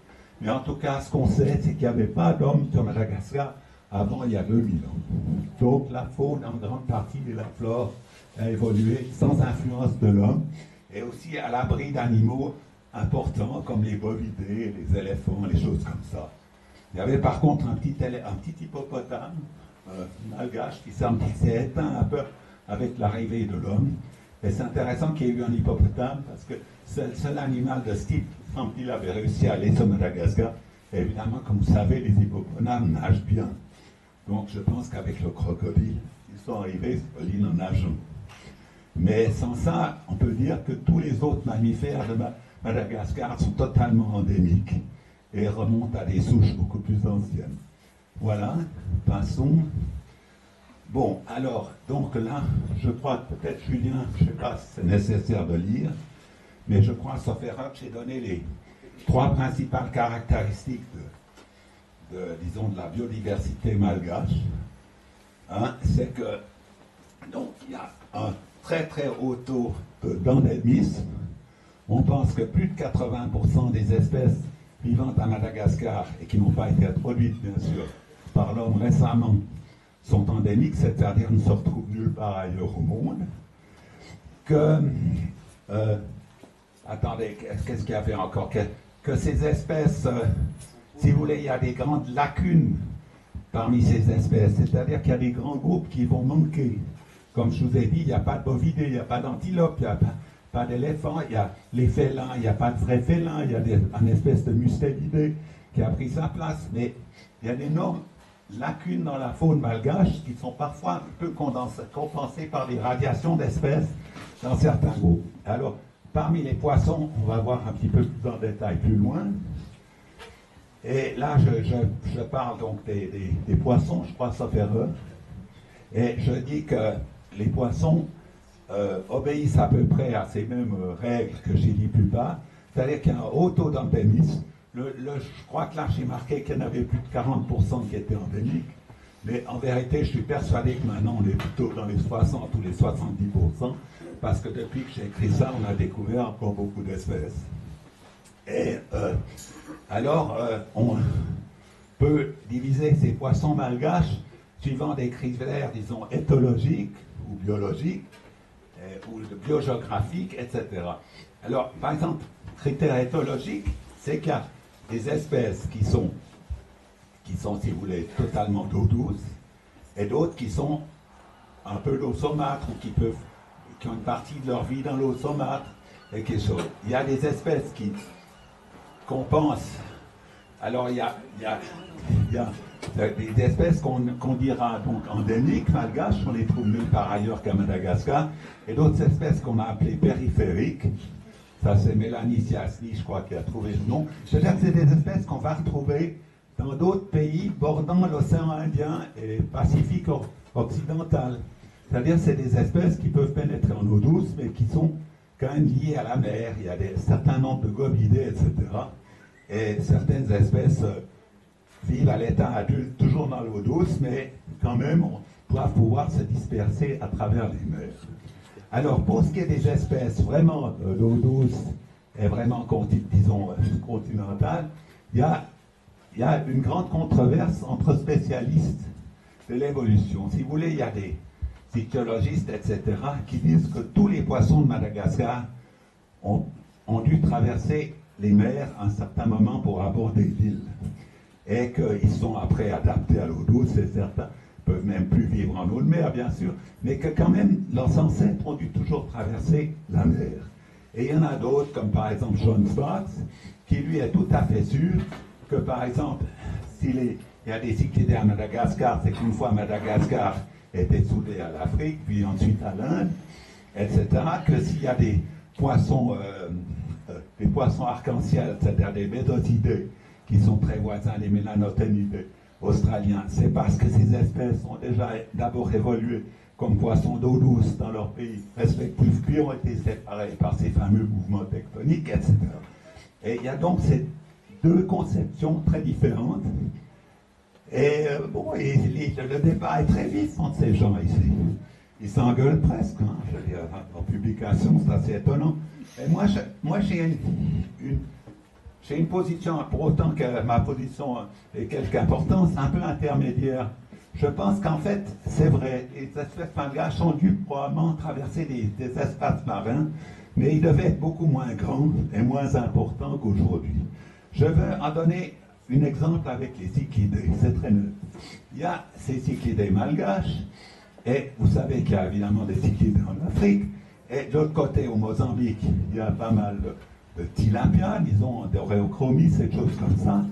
Mais en tout cas, ce qu'on sait, c'est qu'il n'y avait pas d'hommes sur Madagascar avant il y a 2000 ans. Donc la faune, en grande partie, et la flore a évolué sans influence de l'homme, et aussi à l'abri d'animaux importants comme les bovidés, les éléphants, les choses comme ça. Il y avait par contre un petit hippopotame malgache qui s'est éteint un peu avec l'arrivée de l'homme. Et c'est intéressant qu'il y ait eu un hippopotame parce que c'est le seul animal de ce type qu'il avait réussi à aller sur Madagascar. Et évidemment, comme vous savez, les hippopotames nagent bien. Donc je pense qu'avec le crocodile, ils sont arrivés sur l'île en nageant. Mais sans ça, on peut dire que tous les autres mammifères de Madagascar sont totalement endémiques et remontent à des souches beaucoup plus anciennes. Voilà, passons. Bon, alors, donc là, je crois, peut-être Julien, je ne sais pas si c'est nécessaire de lire, mais je crois, sauf erreur, que j'ai donné les 3 principales caractéristiques disons, de la biodiversité malgache. Hein, c'est que, donc, il y a un très très haut taux d'endémisme. On pense que plus de 80% des espèces vivantes à Madagascar et qui n'ont pas été introduites, bien sûr, par l'homme récemment, sont endémiques, c'est-à-dire ne se retrouvent nulle part ailleurs au monde. Attendez, qu'est-ce qu'il y avait encore? Que ces espèces, si vous voulez, il y a des grandes lacunes parmi ces espèces, c'est-à-dire qu'il y a des grands groupes qui vont manquer. Comme je vous ai dit, il n'y a pas de bovidés, il n'y a pas d'antilope, il n'y a pas d'éléphants, il y a les félins, il n'y a pas de vrais félins, il y a une espèce de mustélidé qui a pris sa place, mais il y a d'énormes lacunes dans la faune malgache qui sont parfois un peu compensées par des radiations d'espèces dans certains groupes. Alors, parmi les poissons, on va voir un petit peu plus en détail plus loin. Et là, je parle donc des poissons, je crois, sauf erreur. Et je dis que les poissons obéissent à peu près à ces mêmes règles que j'ai dit plus bas, c'est-à-dire qu'il y a un haut taux d'endémisme. Je crois que là, j'ai marqué qu'il y en avait plus de 40% qui étaient endémiques, mais en vérité, je suis persuadé que maintenant, on est plutôt dans les 60 ou les 70%, parce que depuis que j'ai écrit ça, on a découvert encore beaucoup d'espèces. Et alors, on peut diviser ces poissons malgaches suivant des critères, disons, éthologiques ou biologiques, ou biogéographiques, etc. Alors, par exemple, critères éthologiques, c'est qu'il y a des espèces qui sont, si vous voulez, totalement d'eau douce, et d'autres qui sont un peu d'eau saumâtre, ou qui ont une partie de leur vie dans l'eau saumâtre, et qui sont. Il y a des espèces qu'on pense. Alors, il y a des espèces qu'on dira donc endémiques, malgaches, on les trouve nulle part ailleurs qu'à Madagascar, et d'autres espèces qu'on a appelées périphériques. Ça, c'est Mélanie Siasny, je crois, qui a trouvé le nom. C'est-à-dire que c'est des espèces qu'on va retrouver dans d'autres pays bordant l'océan Indien et Pacifique occidental. C'est-à-dire que c'est des espèces qui peuvent pénétrer en eau douce, mais qui sont quand même liées à la mer. Il y a un certain nombre de govidés, etc. Et certaines espèces vivent à l'état adulte, toujours dans l'eau douce, mais quand même, doivent pouvoir se disperser à travers les mers. Alors, pour ce qui est des espèces vraiment d'eau douce et vraiment, disons, continentales, il y a une grande controverse entre spécialistes de l'évolution. Si vous voulez, il y a des ichthyologistes, etc., qui disent que tous les poissons de Madagascar ont dû traverser les mers à un certain moment pour aborder l'île. Et qu'ils sont après adaptés à l'eau douce, et certains peuvent même plus vivre en eau de mer, bien sûr, mais que quand même, leurs ancêtres ont dû toujours traverser la mer. Et il y en a d'autres, comme par exemple John Sparks, qui lui est tout à fait sûr que, par exemple, il y a des cyclidés à Madagascar, c'est qu'une fois Madagascar était soudé à l'Afrique, puis ensuite à l'Inde, etc., que s'il y a des poissons arc-en-ciel, c'est-à-dire des médotidés, qui sont très voisins des mélanoténidés australiens. C'est parce que ces espèces ont déjà d'abord évolué comme poissons d'eau douce dans leur pays respectifs, puis ont été séparés par ces fameux mouvements tectoniques, etc. Et il y a donc ces deux conceptions très différentes. Et le débat est très vif entre ces gens ici. Ils s'engueulent presque, hein, je veux dire, en publication, c'est assez étonnant. Et moi j'ai une position, pour autant que ma position ait quelque importance, un peu intermédiaire. Je pense qu'en fait, c'est vrai, les espèces malgaches ont dû probablement traverser des espaces marins, mais ils devaient être beaucoup moins grands et moins importants qu'aujourd'hui. Je veux en donner un exemple avec les cyclidés, c'est très neutre. Il y a ces cyclidés malgaches, et vous savez qu'il y a évidemment des cyclidés en Afrique, et de l'autre côté, au Mozambique, il y a pas mal de tilapia, disons, d'oréochromis, ces choses comme ça,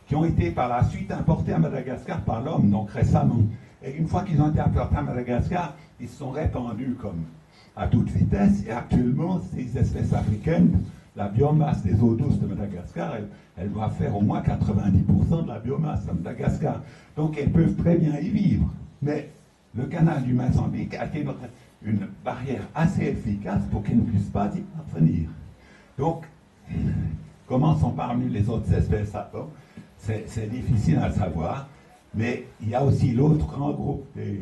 qui ont été par la suite importés à Madagascar par l'homme, donc récemment. Et une fois qu'ils ont été importés à Madagascar, ils se sont répandus comme à toute vitesse, et actuellement, ces espèces africaines, la biomasse des eaux douces de Madagascar, elle doit faire au moins 90% de la biomasse à Madagascar. Donc elles peuvent très bien y vivre. Mais le canal du Mozambique a été une barrière assez efficace pour qu'elles ne puissent pas y parvenir. Donc, comment sont parmi les autres espèces avant? C'est difficile à savoir, mais il y a aussi l'autre grand groupe des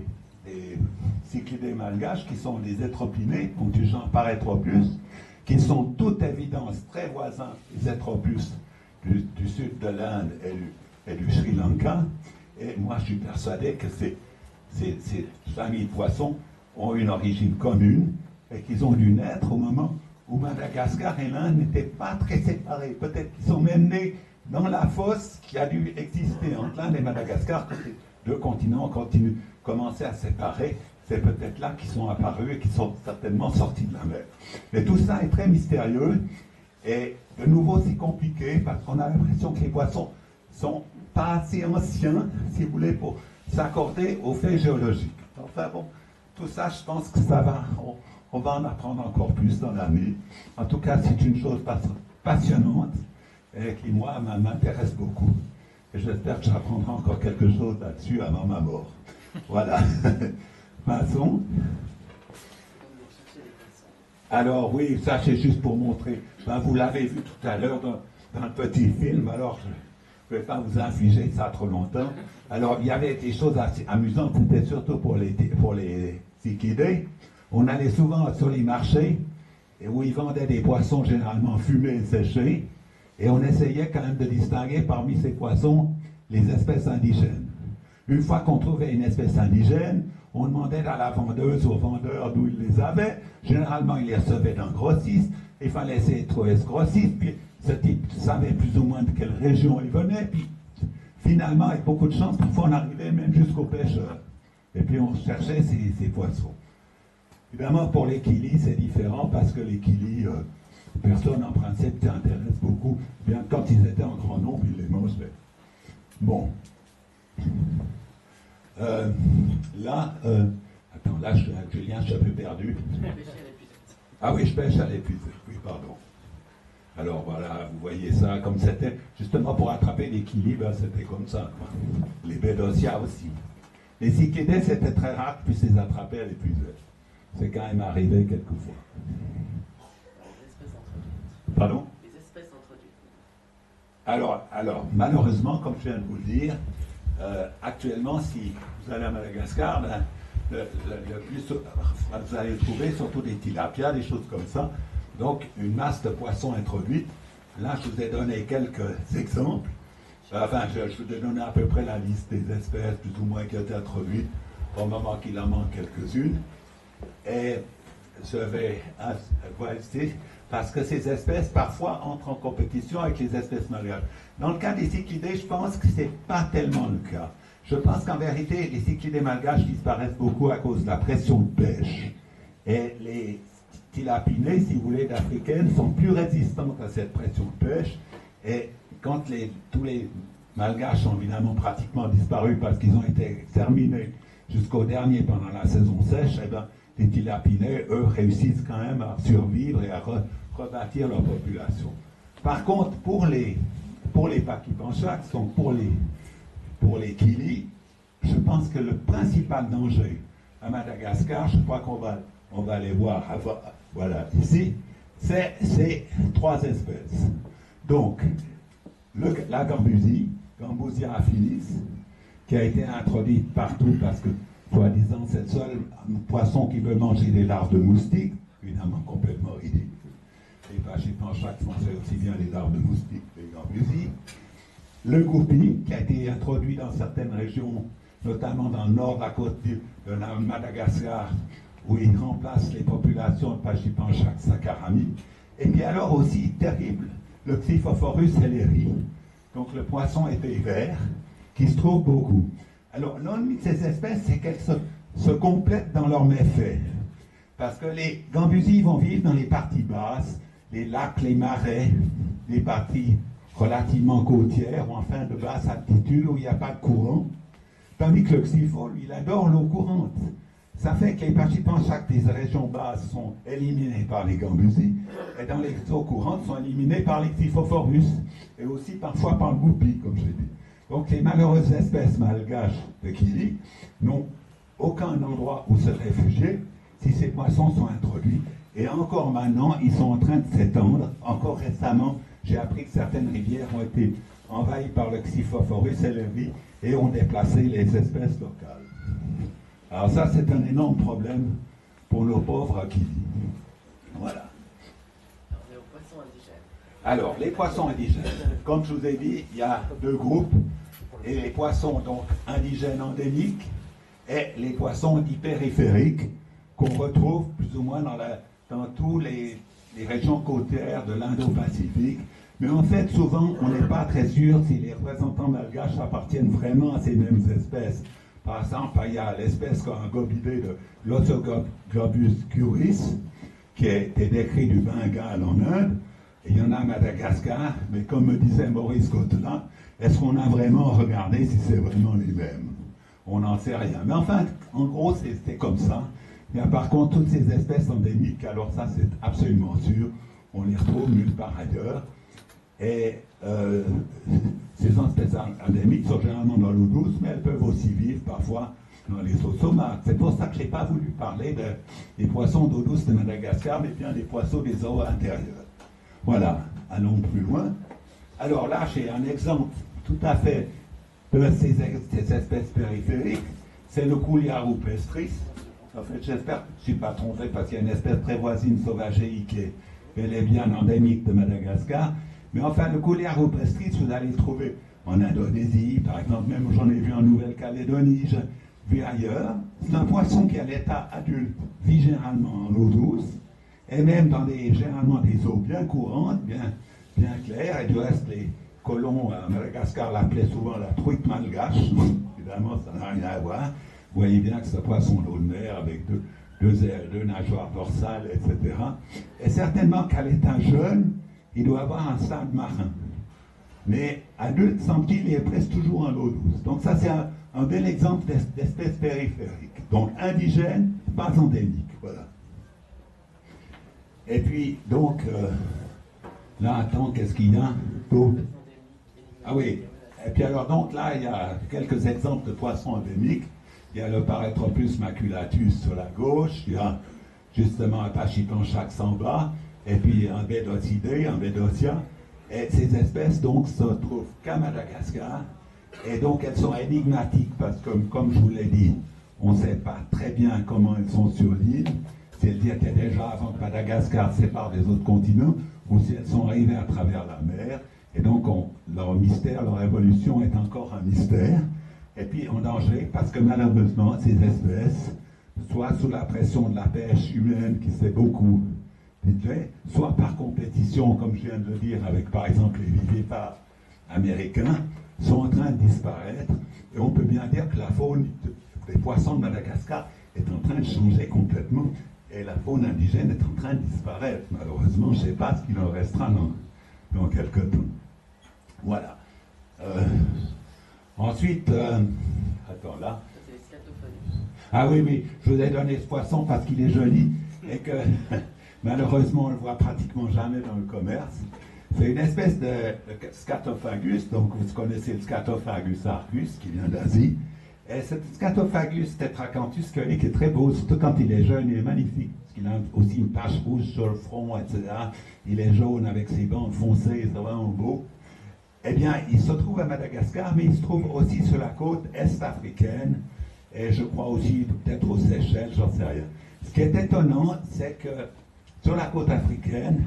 cyclidés malgaches qui sont les étropinés, donc du genre Parétropus, qui sont toute évidence très voisins des étropus du sud de l'Inde et du Sri Lanka. Et moi, je suis persuadé que ces familles de poissons ont une origine commune et qu'ils ont dû naître au moment où Madagascar et l'Inde n'étaient pas très séparés. Peut-être qu'ils sont même nés dans la fosse qui a dû exister entre l'Inde et Madagascar, quand les deux continents commençaient à se séparer. C'est peut-être là qu'ils sont apparus et qu'ils sont certainement sortis de la mer. Mais tout ça est très mystérieux et de nouveau c'est compliqué parce qu'on a l'impression que les poissons sont pas assez anciens, si vous voulez, pour s'accorder aux faits géologiques. Enfin bon, tout ça, je pense que ça va, on va en apprendre encore plus dans l'année. En tout cas, c'est une chose passionnante et qui, moi, m'intéresse beaucoup. Et j'espère que j'apprendrai encore quelque chose là-dessus avant ma mort. Voilà. Maçon. Alors oui, ça c'est juste pour montrer. Ben, vous l'avez vu tout à l'heure dans le petit film, alors je ne vais pas vous infliger ça trop longtemps. Alors il y avait des choses assez amusantes, c'était surtout pour les cyclidés. On allait souvent sur les marchés et où ils vendaient des poissons généralement fumés et séchés, et on essayait quand même de distinguer parmi ces poissons les espèces indigènes. Une fois qu'on trouvait une espèce indigène, on demandait à la vendeuse ou au vendeur d'où il les avait. Généralement, il les recevait d'un grossiste. Il fallait essayer de trouver ce grossiste. Puis ce type savait plus ou moins de quelle région il venait. Puis finalement, avec beaucoup de chance, parfois on arrivait même jusqu'aux pêcheurs. Et puis on cherchait ces poissons. Évidemment, pour les kilis, c'est différent parce que les kilis, personne en principe s'intéresse beaucoup. Bien quand ils étaient en grand nombre, ils les mangeaient. Bon. Là, attends, là, Julien, je suis un peu perdu. Ah oui, je pêche à l'épuisette. Oui, pardon. Alors voilà, vous voyez ça, comme c'était, justement pour attraper les kilis, ben, c'était comme ça, quoi. Les bédosias aussi. Les cyclidés, c'était très rare que puissent les attraper à l'épuisette. C'est quand même arrivé quelquefois. Pardon? Les espèces introduites. Alors, malheureusement, comme je viens de vous le dire, actuellement, si vous allez à Madagascar, ben, vous allez trouver surtout des tilapias, des choses comme ça. Donc, une masse de poissons introduites. Là, je vous ai donné quelques exemples. Enfin, je vous ai donné à peu près la liste des espèces, plus ou moins, qui ont été introduites, au moment qu'il en manque quelques-unes. Et je vais ici, parce que ces espèces, parfois, entrent en compétition avec les espèces malgaches. Dans le cas des cyclidés, je pense que ce n'est pas tellement le cas. Je pense qu'en vérité, les cyclidés malgaches disparaissent beaucoup à cause de la pression de pêche. Et les tilapinés, si vous voulez, d'africaines, sont plus résistantes à cette pression de pêche. Et quand tous les malgaches ont évidemment pratiquement disparu parce qu'ils ont été exterminés jusqu'au dernier pendant la saison sèche, eh bien, les tilapinés, eux, réussissent quand même à survivre et à rebâtir leur population. Par contre, pour pour les Pachypanchax, donc pour les Kili, je pense que le principal danger à Madagascar, je crois qu'on va les voir, voilà, ici, c'est ces 3 espèces. Donc, la gambusie, Gambusia affinis, qui a été introduite partout parce que, soi-disant, c'est le seul poisson qui veut manger des larves de moustiques, évidemment complètement ridicule. Les Pachypanchax mangeaient aussi bien les larves de moustiques que les gambusies. Le goupi, qui a été introduit dans certaines régions, notamment dans le nord de la côte de Madagascar, où il remplace les populations de Pachypanchax saccharami. Et puis alors aussi, terrible, le Xiphophorus helleri, donc le poisson épée vert, qui se trouve beaucoup. Alors, l'ennemi de ces espèces, c'est qu'elles se complètent dans leurs méfaits. Parce que les gambusies vont vivre dans les parties basses, les lacs, les marais, les parties relativement côtières, ou enfin de basse altitude, où il n'y a pas de courant. Tandis que le xipho, lui, il adore l'eau courante. Ça fait que les Pachypanchax des régions basses sont éliminés par les gambusies, et dans les eaux courantes sont éliminés par les Xiphophorus, et aussi parfois par le goupi, comme j'ai dit. Donc les malheureuses espèces malgaches de Kili n'ont aucun endroit où se réfugier si ces poissons sont introduits. Et encore maintenant, ils sont en train de s'étendre. Encore récemment, j'ai appris que certaines rivières ont été envahies par le Xiphophorus helleri et ont déplacé les espèces locales. Alors ça, c'est un énorme problème pour nos pauvres Kili. Voilà. Alors, les poissons indigènes. Comme je vous ai dit, il y a 2 groupes. Et les poissons donc indigènes endémiques et les poissons dits périphériques qu'on retrouve plus ou moins dans toutes les régions côtières de l'Indo-Pacifique. Mais en fait, souvent, on n'est pas très sûr si les représentants malgaches appartiennent vraiment à ces mêmes espèces. Par exemple, il y a l'espèce qu'on a gobidée de Lothoglobus curis, qui a été décrit du Bengale en Inde. Et il y en a à Madagascar, mais comme me disait Maurice Cottelin, est-ce qu'on a vraiment regardé si c'est vraiment les mêmes? On n'en sait rien. Mais enfin, en gros, c'était comme ça. Il y a par contre toutes ces espèces endémiques, alors ça c'est absolument sûr, on les retrouve nulle part ailleurs. Et ces espèces endémiques sont généralement dans l'eau douce, mais elles peuvent aussi vivre parfois dans les eaux saumâtres. C'est pour ça que je n'ai pas voulu parler des poissons d'eau douce de Madagascar, mais bien des poissons des eaux intérieures. Voilà, allons plus loin. Alors là, j'ai un exemple tout à fait de ces espèces périphériques. C'est le Coulia rupestris. En fait, j'espère que je ne suis pas trompé parce qu'il y a une espèce très voisine sauvagéi qui est bel et bien endémique de Madagascar. Mais enfin, le Coulia rupestris, vous allez le trouver en Indonésie, par exemple, même j'en ai vu en Nouvelle-Calédonie, j'ai vu ailleurs. C'est un poisson qui, à l'état adulte, vit généralement en eau douce, et même dans généralement des eaux bien courantes, bien claires, et du reste, les colons à Madagascar l'appelaient souvent la truite malgache. Évidemment, ça n'a rien à voir. Vous voyez bien que ce poisson d'eau de mer avec deux nageoires dorsales, etc. Et certainement qu'à l'état jeune, il doit avoir un stade marin. Mais adulte, semble-t-il, il est presque toujours en eau douce. Donc ça, c'est un bel exemple d'espèce périphérique. Donc indigène, pas endémique. Voilà. Et puis, donc, là, attends, qu'est-ce qu'il y a d'autre? Ah oui. Et puis alors, donc là, il y a quelques exemples de poissons endémiques. Il y a le Parathropus maculatus sur la gauche, il y a justement un Pachypanchax en bas, et puis un Bédocidé, un Bédotia. Et ces espèces, donc, se trouvent qu'à Madagascar, et donc elles sont énigmatiques, parce que, comme je vous l'ai dit, on ne sait pas très bien comment elles sont sur l'île, si elles étaient déjà avant que Madagascar sépare des autres continents, ou si elles sont arrivées à travers la mer, et donc leur mystère, leur évolution est encore un mystère. Et puis en danger, parce que malheureusement, ces espèces, soit sous la pression de la pêche humaine qui se fait beaucoup, soit par compétition, comme je viens de le dire, avec par exemple les vivipares américains, sont en train de disparaître. Et on peut bien dire que la faune des poissons de Madagascar est en train de changer complètement, et la faune indigène est en train de disparaître. Malheureusement, je ne sais pas ce qu'il en restera dans quelques temps. Voilà. Ensuite, attends là. Ah oui, mais je vous ai donné ce poisson parce qu'il est joli et que malheureusement on le voit pratiquement jamais dans le commerce. C'est une espèce de Scatophagus, donc vous connaissez le Scatophagus argus qui vient d'Asie. Et ce Scatophagus tetracanthus qui est très beau, surtout quand il est jeune, il est magnifique. Parce qu'il a aussi une tache rouge sur le front, etc. Il est jaune avec ses bandes foncées, c'est vraiment beau. Eh bien, il se trouve à Madagascar, mais il se trouve aussi sur la côte est-africaine, et je crois aussi peut-être aux Seychelles, j'en sais rien. Ce qui est étonnant, c'est que sur la côte africaine,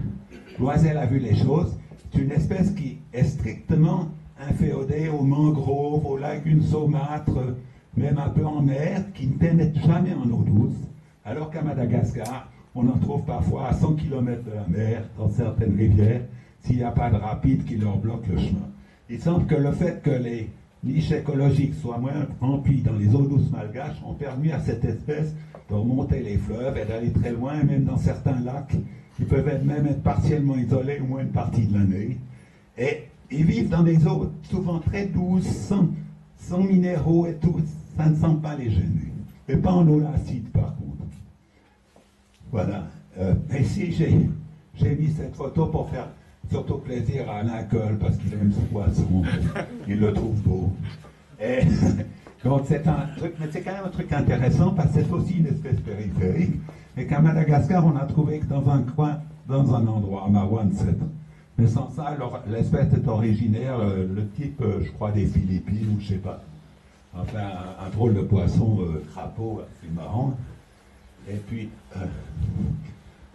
Loisel a vu les choses, c'est une espèce qui est strictement inféodée aux mangroves, aux lagunes saumâtres, même un peu en mer, qui ne pénètre jamais en eau douce, alors qu'à Madagascar, on en trouve parfois à 100 km de la mer, dans certaines rivières, s'il n'y a pas de rapide qui leur bloque le chemin. Il semble que le fait que les niches écologiques soient moins remplies dans les eaux douces malgaches ont permis à cette espèce de remonter les fleuves et d'aller très loin, même dans certains lacs, qui peuvent même être partiellement isolés au moins une partie de l'année. Et ils vivent dans des eaux souvent très douces, sans minéraux et tout, ça ne semble pas les gêner. Mais pas en eau acide par contre. Voilà. Ici, j'ai mis cette photo pour faire surtout plaisir à Alain Coll, parce qu'il aime ce poisson, il le trouve beau. Et donc c'est un truc, mais c'est quand même un truc intéressant, parce que c'est aussi une espèce périphérique, et qu'à Madagascar, on a trouvé que dans un coin, dans un endroit, à Mawanset. Mais sans ça, l'espèce est originaire, le type, je crois, des Philippines, ou je sais pas. Enfin, un drôle de poisson, crapaud, c'est marrant. Et puis,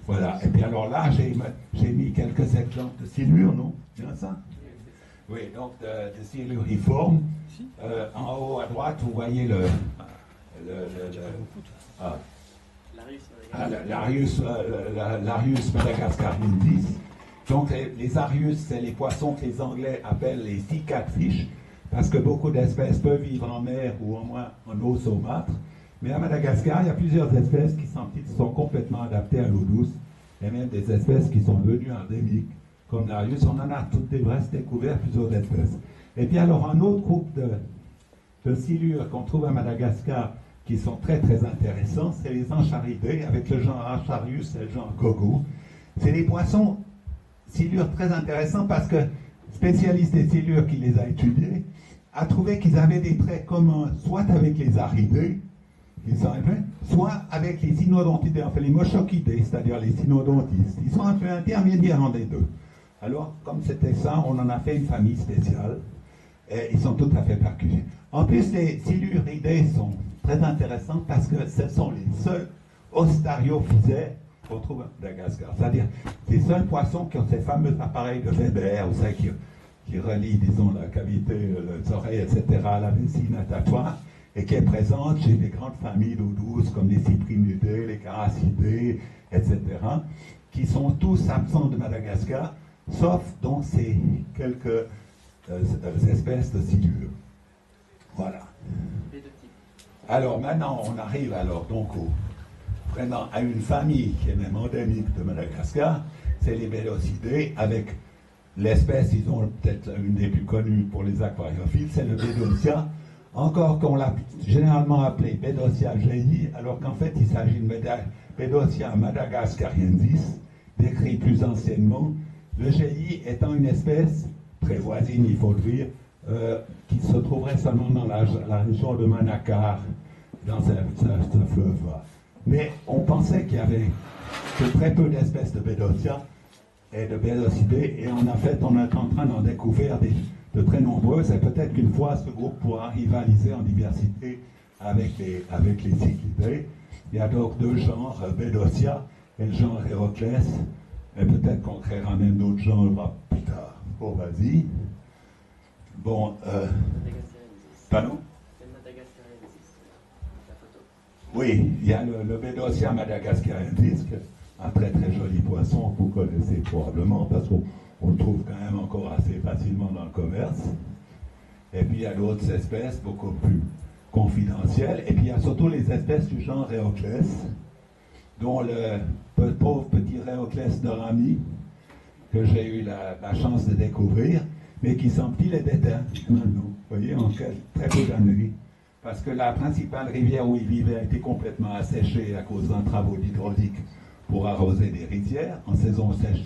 voilà. Et puis alors là, j'ai mis quelques exemples de silures, non? Bien ça? Oui, donc de siluriformes. En haut à droite, vous voyez l'Arius madagascariensis. Donc les Arius, c'est les poissons que les Anglais appellent les sea catfish, parce que beaucoup d'espèces peuvent vivre en mer ou au moins en eau saumâtre. Mais à Madagascar, il y a plusieurs espèces qui sont complètement adaptées à l'eau douce, et même des espèces qui sont devenues endémiques, comme l'Arius. On en a toutes des vrais découvertes, plusieurs espèces. Et puis alors, un autre groupe de silures qu'on trouve à Madagascar, qui sont très très intéressants, c'est les Ancharidés, avec le genre Ancharius et le genre Gogo. C'est des poissons silures très intéressants parce que spécialiste des silures qui les a étudiés a trouvé qu'ils avaient des traits communs, soit avec les Aridés, soit avec les cynodontidae, enfin les mochochidés, c'est-à-dire les cynodontistes. Ils sont un peu intermédiaires entre les deux. Alors, comme c'était ça, on en a fait une famille spéciale, et ils sont tout à fait percusés. En plus, les siluridés sont très intéressants parce que ce sont les seuls ostariophysaires qu'on trouve à Madagascar. C'est-à-dire, les seuls poissons qui ont ces fameux appareils de Weber, vous savez, qui relient, disons, la cavité, les oreilles, etc., à la vessie natatoire, et qui est présente chez des grandes familles d'eau douce comme les cyprinidés, les caracidés, etc., qui sont tous absents de Madagascar, sauf donc ces quelques espèces de silures. Voilà. Alors maintenant, on arrive donc vraiment à une famille qui est même endémique de Madagascar, c'est les Bédocidés, avec l'espèce, ils ont peut-être une des plus connues pour les aquariophiles, c'est le Bédotia, encore qu'on l'a généralement appelé Bédotia gei, alors qu'en fait il s'agit de Bédotia madagascariensis, décrit plus anciennement, le gei étant une espèce très voisine, il faut le dire, qui se trouverait seulement dans la région de Manakar, dans ce fleuve-là. Mais on pensait qu'il y avait que très peu d'espèces de Bédotia et de Bédocidés, et en fait, on est en train d'en découvrir de très nombreuses, et peut-être qu'une fois, ce groupe pourra rivaliser en diversité avec les cyclidés. Il y a donc deux genres, Bédotia et le genre Héroclès, et peut-être qu'on créera même d'autres genres plus tard. Bon, vas-y. Bon, pardon? Oui, il y a le Bédotia madagascariensis, un très très joli poisson que vous connaissez probablement parce qu'on le trouve quand même encore assez facilement dans le commerce. Et puis il y a d'autres espèces beaucoup plus confidentielles. Et puis il y a surtout les espèces du genre Réoclès, dont le pauvre petit Réoclès dorami, que j'ai eu la chance de découvrir, mais qui semble-t-il est éteint maintenant, vous voyez, en très peu d'années. Parce que la principale rivière où il vivait a été complètement asséchée à cause d'un travaux hydrauliques pour arroser des rizières. En saison sèche,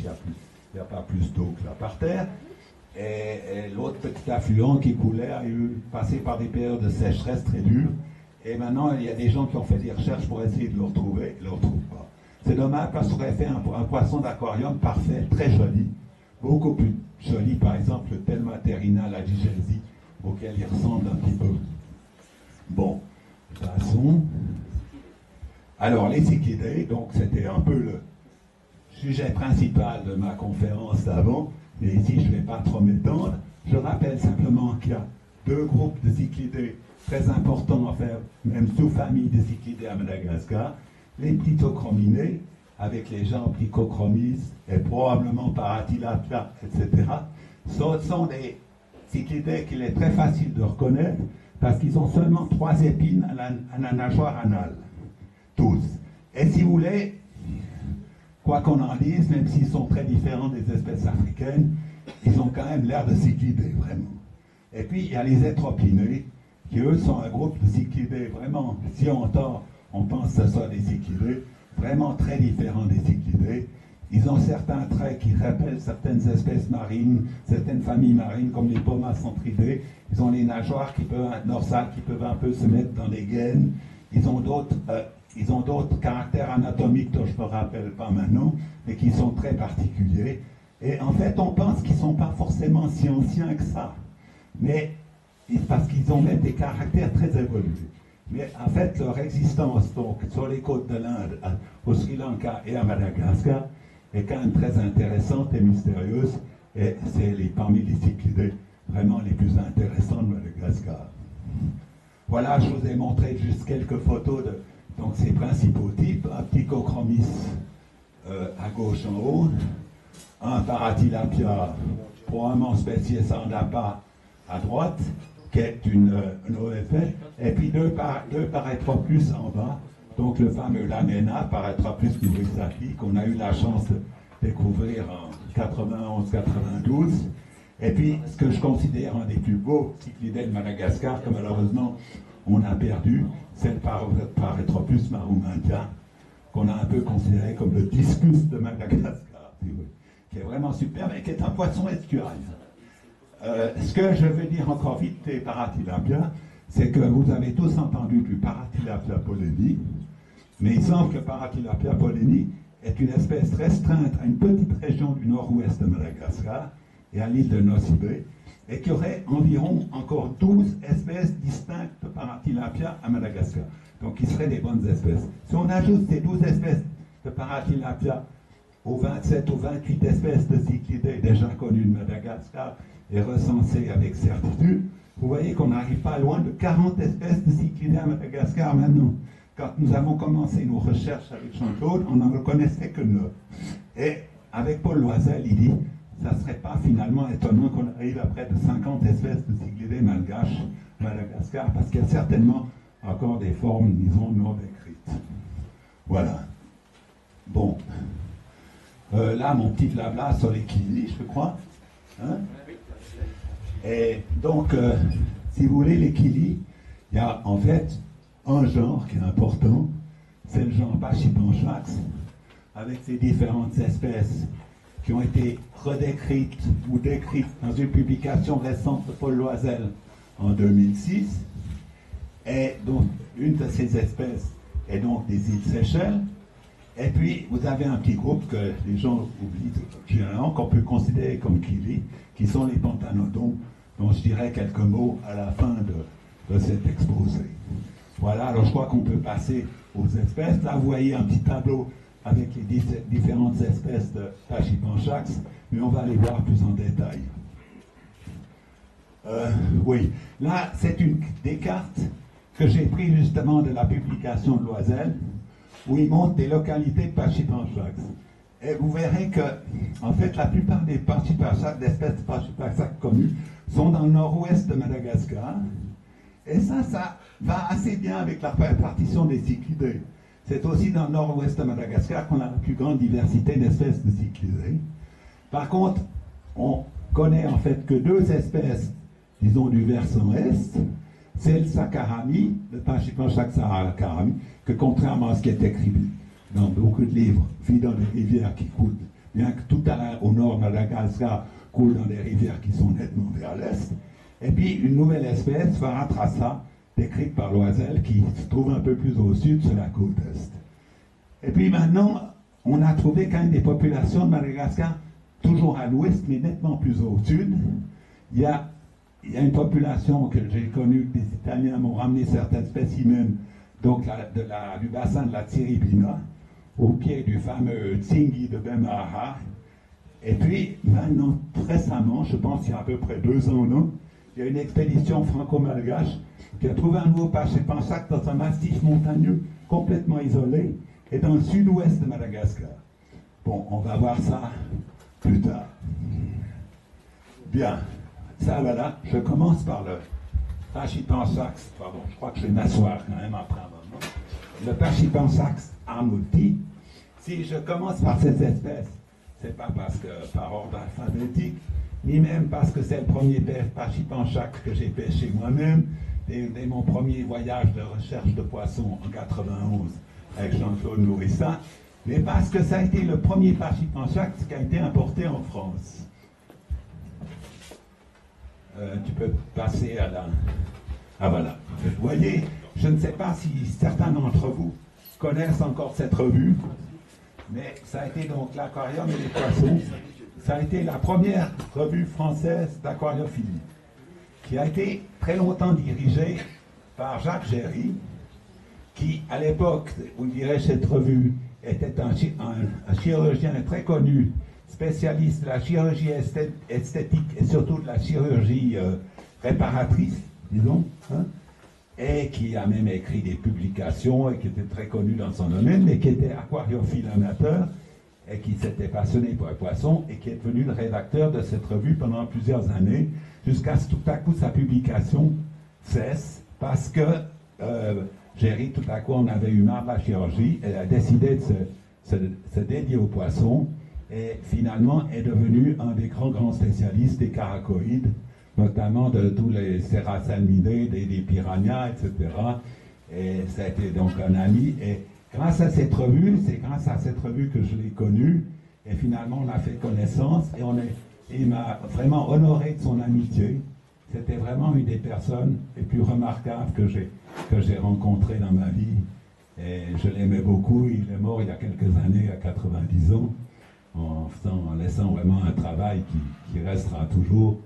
il n'y a pas plus d'eau que là par terre. Et l'autre petit affluent qui coulait a passé par des périodes de sécheresse très dures. Et maintenant, il y a des gens qui ont fait des recherches pour essayer de le retrouver, ils ne le retrouvent pas. C'est dommage parce qu'on aurait fait un poisson d'aquarium parfait, très joli, beaucoup plus joli, par exemple, le Telma terrina, la Digelsi, auquel il ressemble un petit peu. Bon, passons. Alors, les cyclidés, donc c'était un peu le sujet principal de ma conférence d'avant, mais ici je ne vais pas trop m'étendre. Je rappelle simplement qu'il y a deux groupes de cyclidés très importants, enfin, même sous-famille de cyclidés à Madagascar, les ptytochrominés, avec les gens Ptychochromis et probablement Paratilapia, etc. Ce sont des cyclidés qu'il est très facile de reconnaître parce qu'ils ont seulement 3 épines à la nageoire anale, tous. Et si vous voulez, quoi qu'on en dise, même s'ils sont très différents des espèces africaines, ils ont quand même l'air de cyclidés, vraiment. Et puis, il y a les étropinés, qui eux sont un groupe de cyclidés vraiment, si on tord, on pense que ce soit des cyclidés, vraiment très différents des cyclidés. Ils ont certains traits qui rappellent certaines espèces marines, certaines familles marines, comme les Pomacentridae. Ils ont les nageoires dorsales qui peuvent un peu se mettre dans les gaines. Ils ont d'autres caractères anatomiques dont je ne me rappelle pas maintenant, mais qui sont très particuliers. Et en fait, on pense qu'ils ne sont pas forcément si anciens que ça. Mais parce qu'ils ont même des caractères très évolués. Mais en fait, leur existence donc, sur les côtes de l'Inde, au Sri Lanka et à Madagascar, est quand même très intéressante et mystérieuse. Et c'est parmi les cyclidés vraiment les plus intéressants de Madagascar. Voilà, je vous ai montré juste quelques photos de donc, ces principaux types. Un Ptychochromis à gauche en haut, un Paratilapia, probablement spécié Sandapa à droite, qui est une OFL, et puis deux Paretropus en bas, donc le fameux Lamena, Paretropus nubrisaki, qu'on a eu la chance de découvrir en 91-92, et puis ce que je considère un des plus beaux cyclidés de Madagascar, que malheureusement on a perdu, c'est le Paretropus marumantia, qu'on a un peu considéré comme le discus de Madagascar, qui est vraiment superbe et qui est un poisson estuarien. Ce que je veux dire encore vite des Paratilapia, c'est que vous avez tous entendu du Paratilapia polleni, mais il semble que Paratilapia polleni est une espèce restreinte à une petite région du nord-ouest de Madagascar et à l'île de Nosy-Be, et qu'il y aurait environ encore 12 espèces distinctes de Paratilapia à Madagascar. Donc, qui seraient des bonnes espèces. Si on ajoute ces 12 espèces de Paratilapia aux 27 ou 28 espèces de cyclidés déjà connues de Madagascar, et recensé avec certitude, vous voyez qu'on n'arrive pas loin de 40 espèces de cyclidés à Madagascar maintenant. Quand nous avons commencé nos recherches avec Jean-Claude, on n'en reconnaissait que 9. Et avec Paul Loisel, il dit, ça ne serait pas finalement étonnant qu'on arrive à près de 50 espèces de cyclidés malgaches à Madagascar, parce qu'il y a certainement encore des formes, disons, non décrites. Voilà. Bon. Là, mon petit blabla sur les kilis, je crois. Hein? Et donc, si vous voulez, les kilis, il y a en fait un genre qui est important, c'est le genre Pachypanchax, avec ses différentes espèces qui ont été redécrites ou décrites dans une publication récente de Paul Loisel en 2006. Et donc, une de ces espèces est donc des îles Seychelles. Et puis, vous avez un petit groupe que les gens oublient généralement, qu'on peut considérer comme kili, qui sont les pantanodons, dont je dirais quelques mots à la fin de cet exposé. Voilà, alors je crois qu'on peut passer aux espèces. Là, vous voyez un petit tableau avec les différentes espèces de Pachypanchax, mais on va les voir plus en détail. Oui, là, c'est des cartes que j'ai prises justement de la publication de Loisel, où il montre des localités de Pachypanchax. Et vous verrez que, en fait, la plupart des espèces de Pachypanchax connues sont dans le nord-ouest de Madagascar. Et ça va assez bien avec la répartition des cyclidés. C'est aussi dans le nord-ouest de Madagascar qu'on a la plus grande diversité d'espèces de cyclidés. Par contre, on connaît en fait que 2 espèces, disons, du versant est. C'est le Sakarami, le Pachypanchax sakarami, que contrairement à ce qui est écrit dans beaucoup de livres, vit dans les rivières qui coulent bien que tout au nord de Madagascar coule dans des rivières qui sont nettement vers l'est. Et puis une nouvelle espèce, Pharatrassa, décrite par Loisel, qui se trouve un peu plus au sud, sur la côte est. Et puis maintenant, on a trouvé quand même des populations de Madagascar, toujours à l'ouest, mais nettement plus au sud. Il y a une population que j'ai connue, que des Italiens m'ont ramené certains spécimens, donc du bassin de la Tsiribina, au pied du fameux Tsingi de Bemaraha. Et puis, maintenant, récemment, je pense qu'il y a à peu près 2 ans, non, il y a une expédition franco-malgache qui a trouvé un nouveau Pachypansac dans un massif montagneux complètement isolé et dans le sud-ouest de Madagascar. Bon, on va voir ça plus tard. Bien, ça voilà, je commence par le Pachypansax. Pardon, je crois que je vais m'asseoir quand même après un moment. Le Pachypansax arnouti. Si je commence par cette espèce, c'est pas parce que par ordre alphabétique, ni même parce que c'est le premier Pachypansax que j'ai pêché moi-même, dès mon premier voyage de recherche de poissons en 91 avec Jean-Claude Nourrissin, mais parce que ça a été le premier Pachypansax qui a été importé en France. Tu peux passer à la... Ah voilà. Vous voyez, je ne sais pas si certains d'entre vous connaissent encore cette revue, mais ça a été donc l'Aquarium et les poissons. Ça a été la première revue française d'aquariophilie, qui a été très longtemps dirigée par Jacques Géry, qui, à l'époque où il dirigeait cette revue, était un chirurgien très connu, spécialiste de la chirurgie esthétique et surtout de la chirurgie réparatrice, disons, hein, et qui a même écrit des publications et qui était très connu dans son domaine, mais qui était aquariophile amateur et qui s'était passionné pour les poissons et qui est devenu le rédacteur de cette revue pendant plusieurs années, jusqu'à ce que tout à coup sa publication cesse parce que Géry, tout à coup, on avait eu marre de la chirurgie, elle a décidé de se dédier aux poissons et finalement est devenu un des grands spécialistes des caracoïdes, notamment de tous les Serrasalminés, des piranhas, etc. Et ça a été donc un ami. Et grâce à cette revue, c'est grâce à cette revue que je l'ai connu. Et finalement, on a fait connaissance et il m'a vraiment honoré de son amitié. C'était vraiment une des personnes les plus remarquables que j'ai rencontrées dans ma vie. Et je l'aimais beaucoup. Il est mort il y a quelques années, à 90 ans, en laissant vraiment un travail qui restera toujours.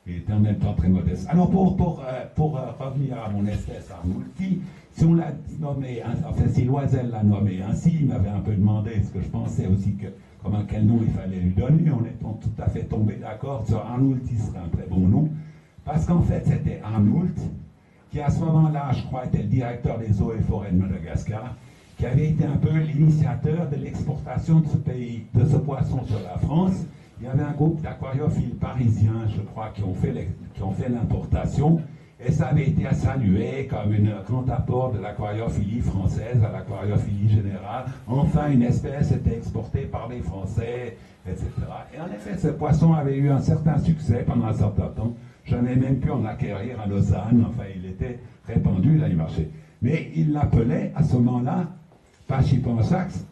Il était en même temps très modeste. Alors, pour revenir à mon espèce arnouti, si on l'a nommé, enfin, si Loisel l'a nommé ainsi, il m'avait un peu demandé ce que je pensais aussi, quel nom il fallait lui donner. On est tout à fait tombé d'accord sur Arnouti serait un très bon nom. Parce qu'en fait, c'était Arnoult, qui à ce moment-là, je crois, était le directeur des eaux et forêts de Madagascar, qui avait été un peu l'initiateur de l'exportation de ce pays, de ce poisson sur la France. Il y avait un groupe d'aquariophiles parisiens, je crois, qui ont fait l'importation, et ça avait été salué comme un grand apport de l'aquariophilie française à l'aquariophilie générale. Enfin, une espèce était exportée par les Français, etc. Et en effet, ce poisson avait eu un certain succès pendant un certain temps. J'en ai même pu en acquérir à Lausanne, enfin il était répandu, là il marchait. Mais il l'appelait à ce moment-là Pachypansax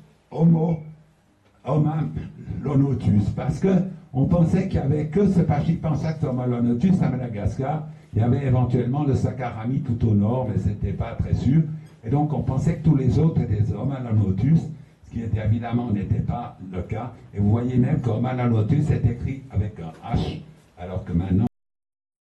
homalonotus, parce qu'on pensait qu'il n'y avait que ce Pachypansax homalonotus à Madagascar. Il y avait éventuellement le Sakarami tout au nord, mais ce n'était pas très sûr. Et donc on pensait que tous les autres étaient des homalonotus, ce qui était, évidemment n'était pas le cas. Et vous voyez même que homalonotus est écrit avec un H, alors que maintenant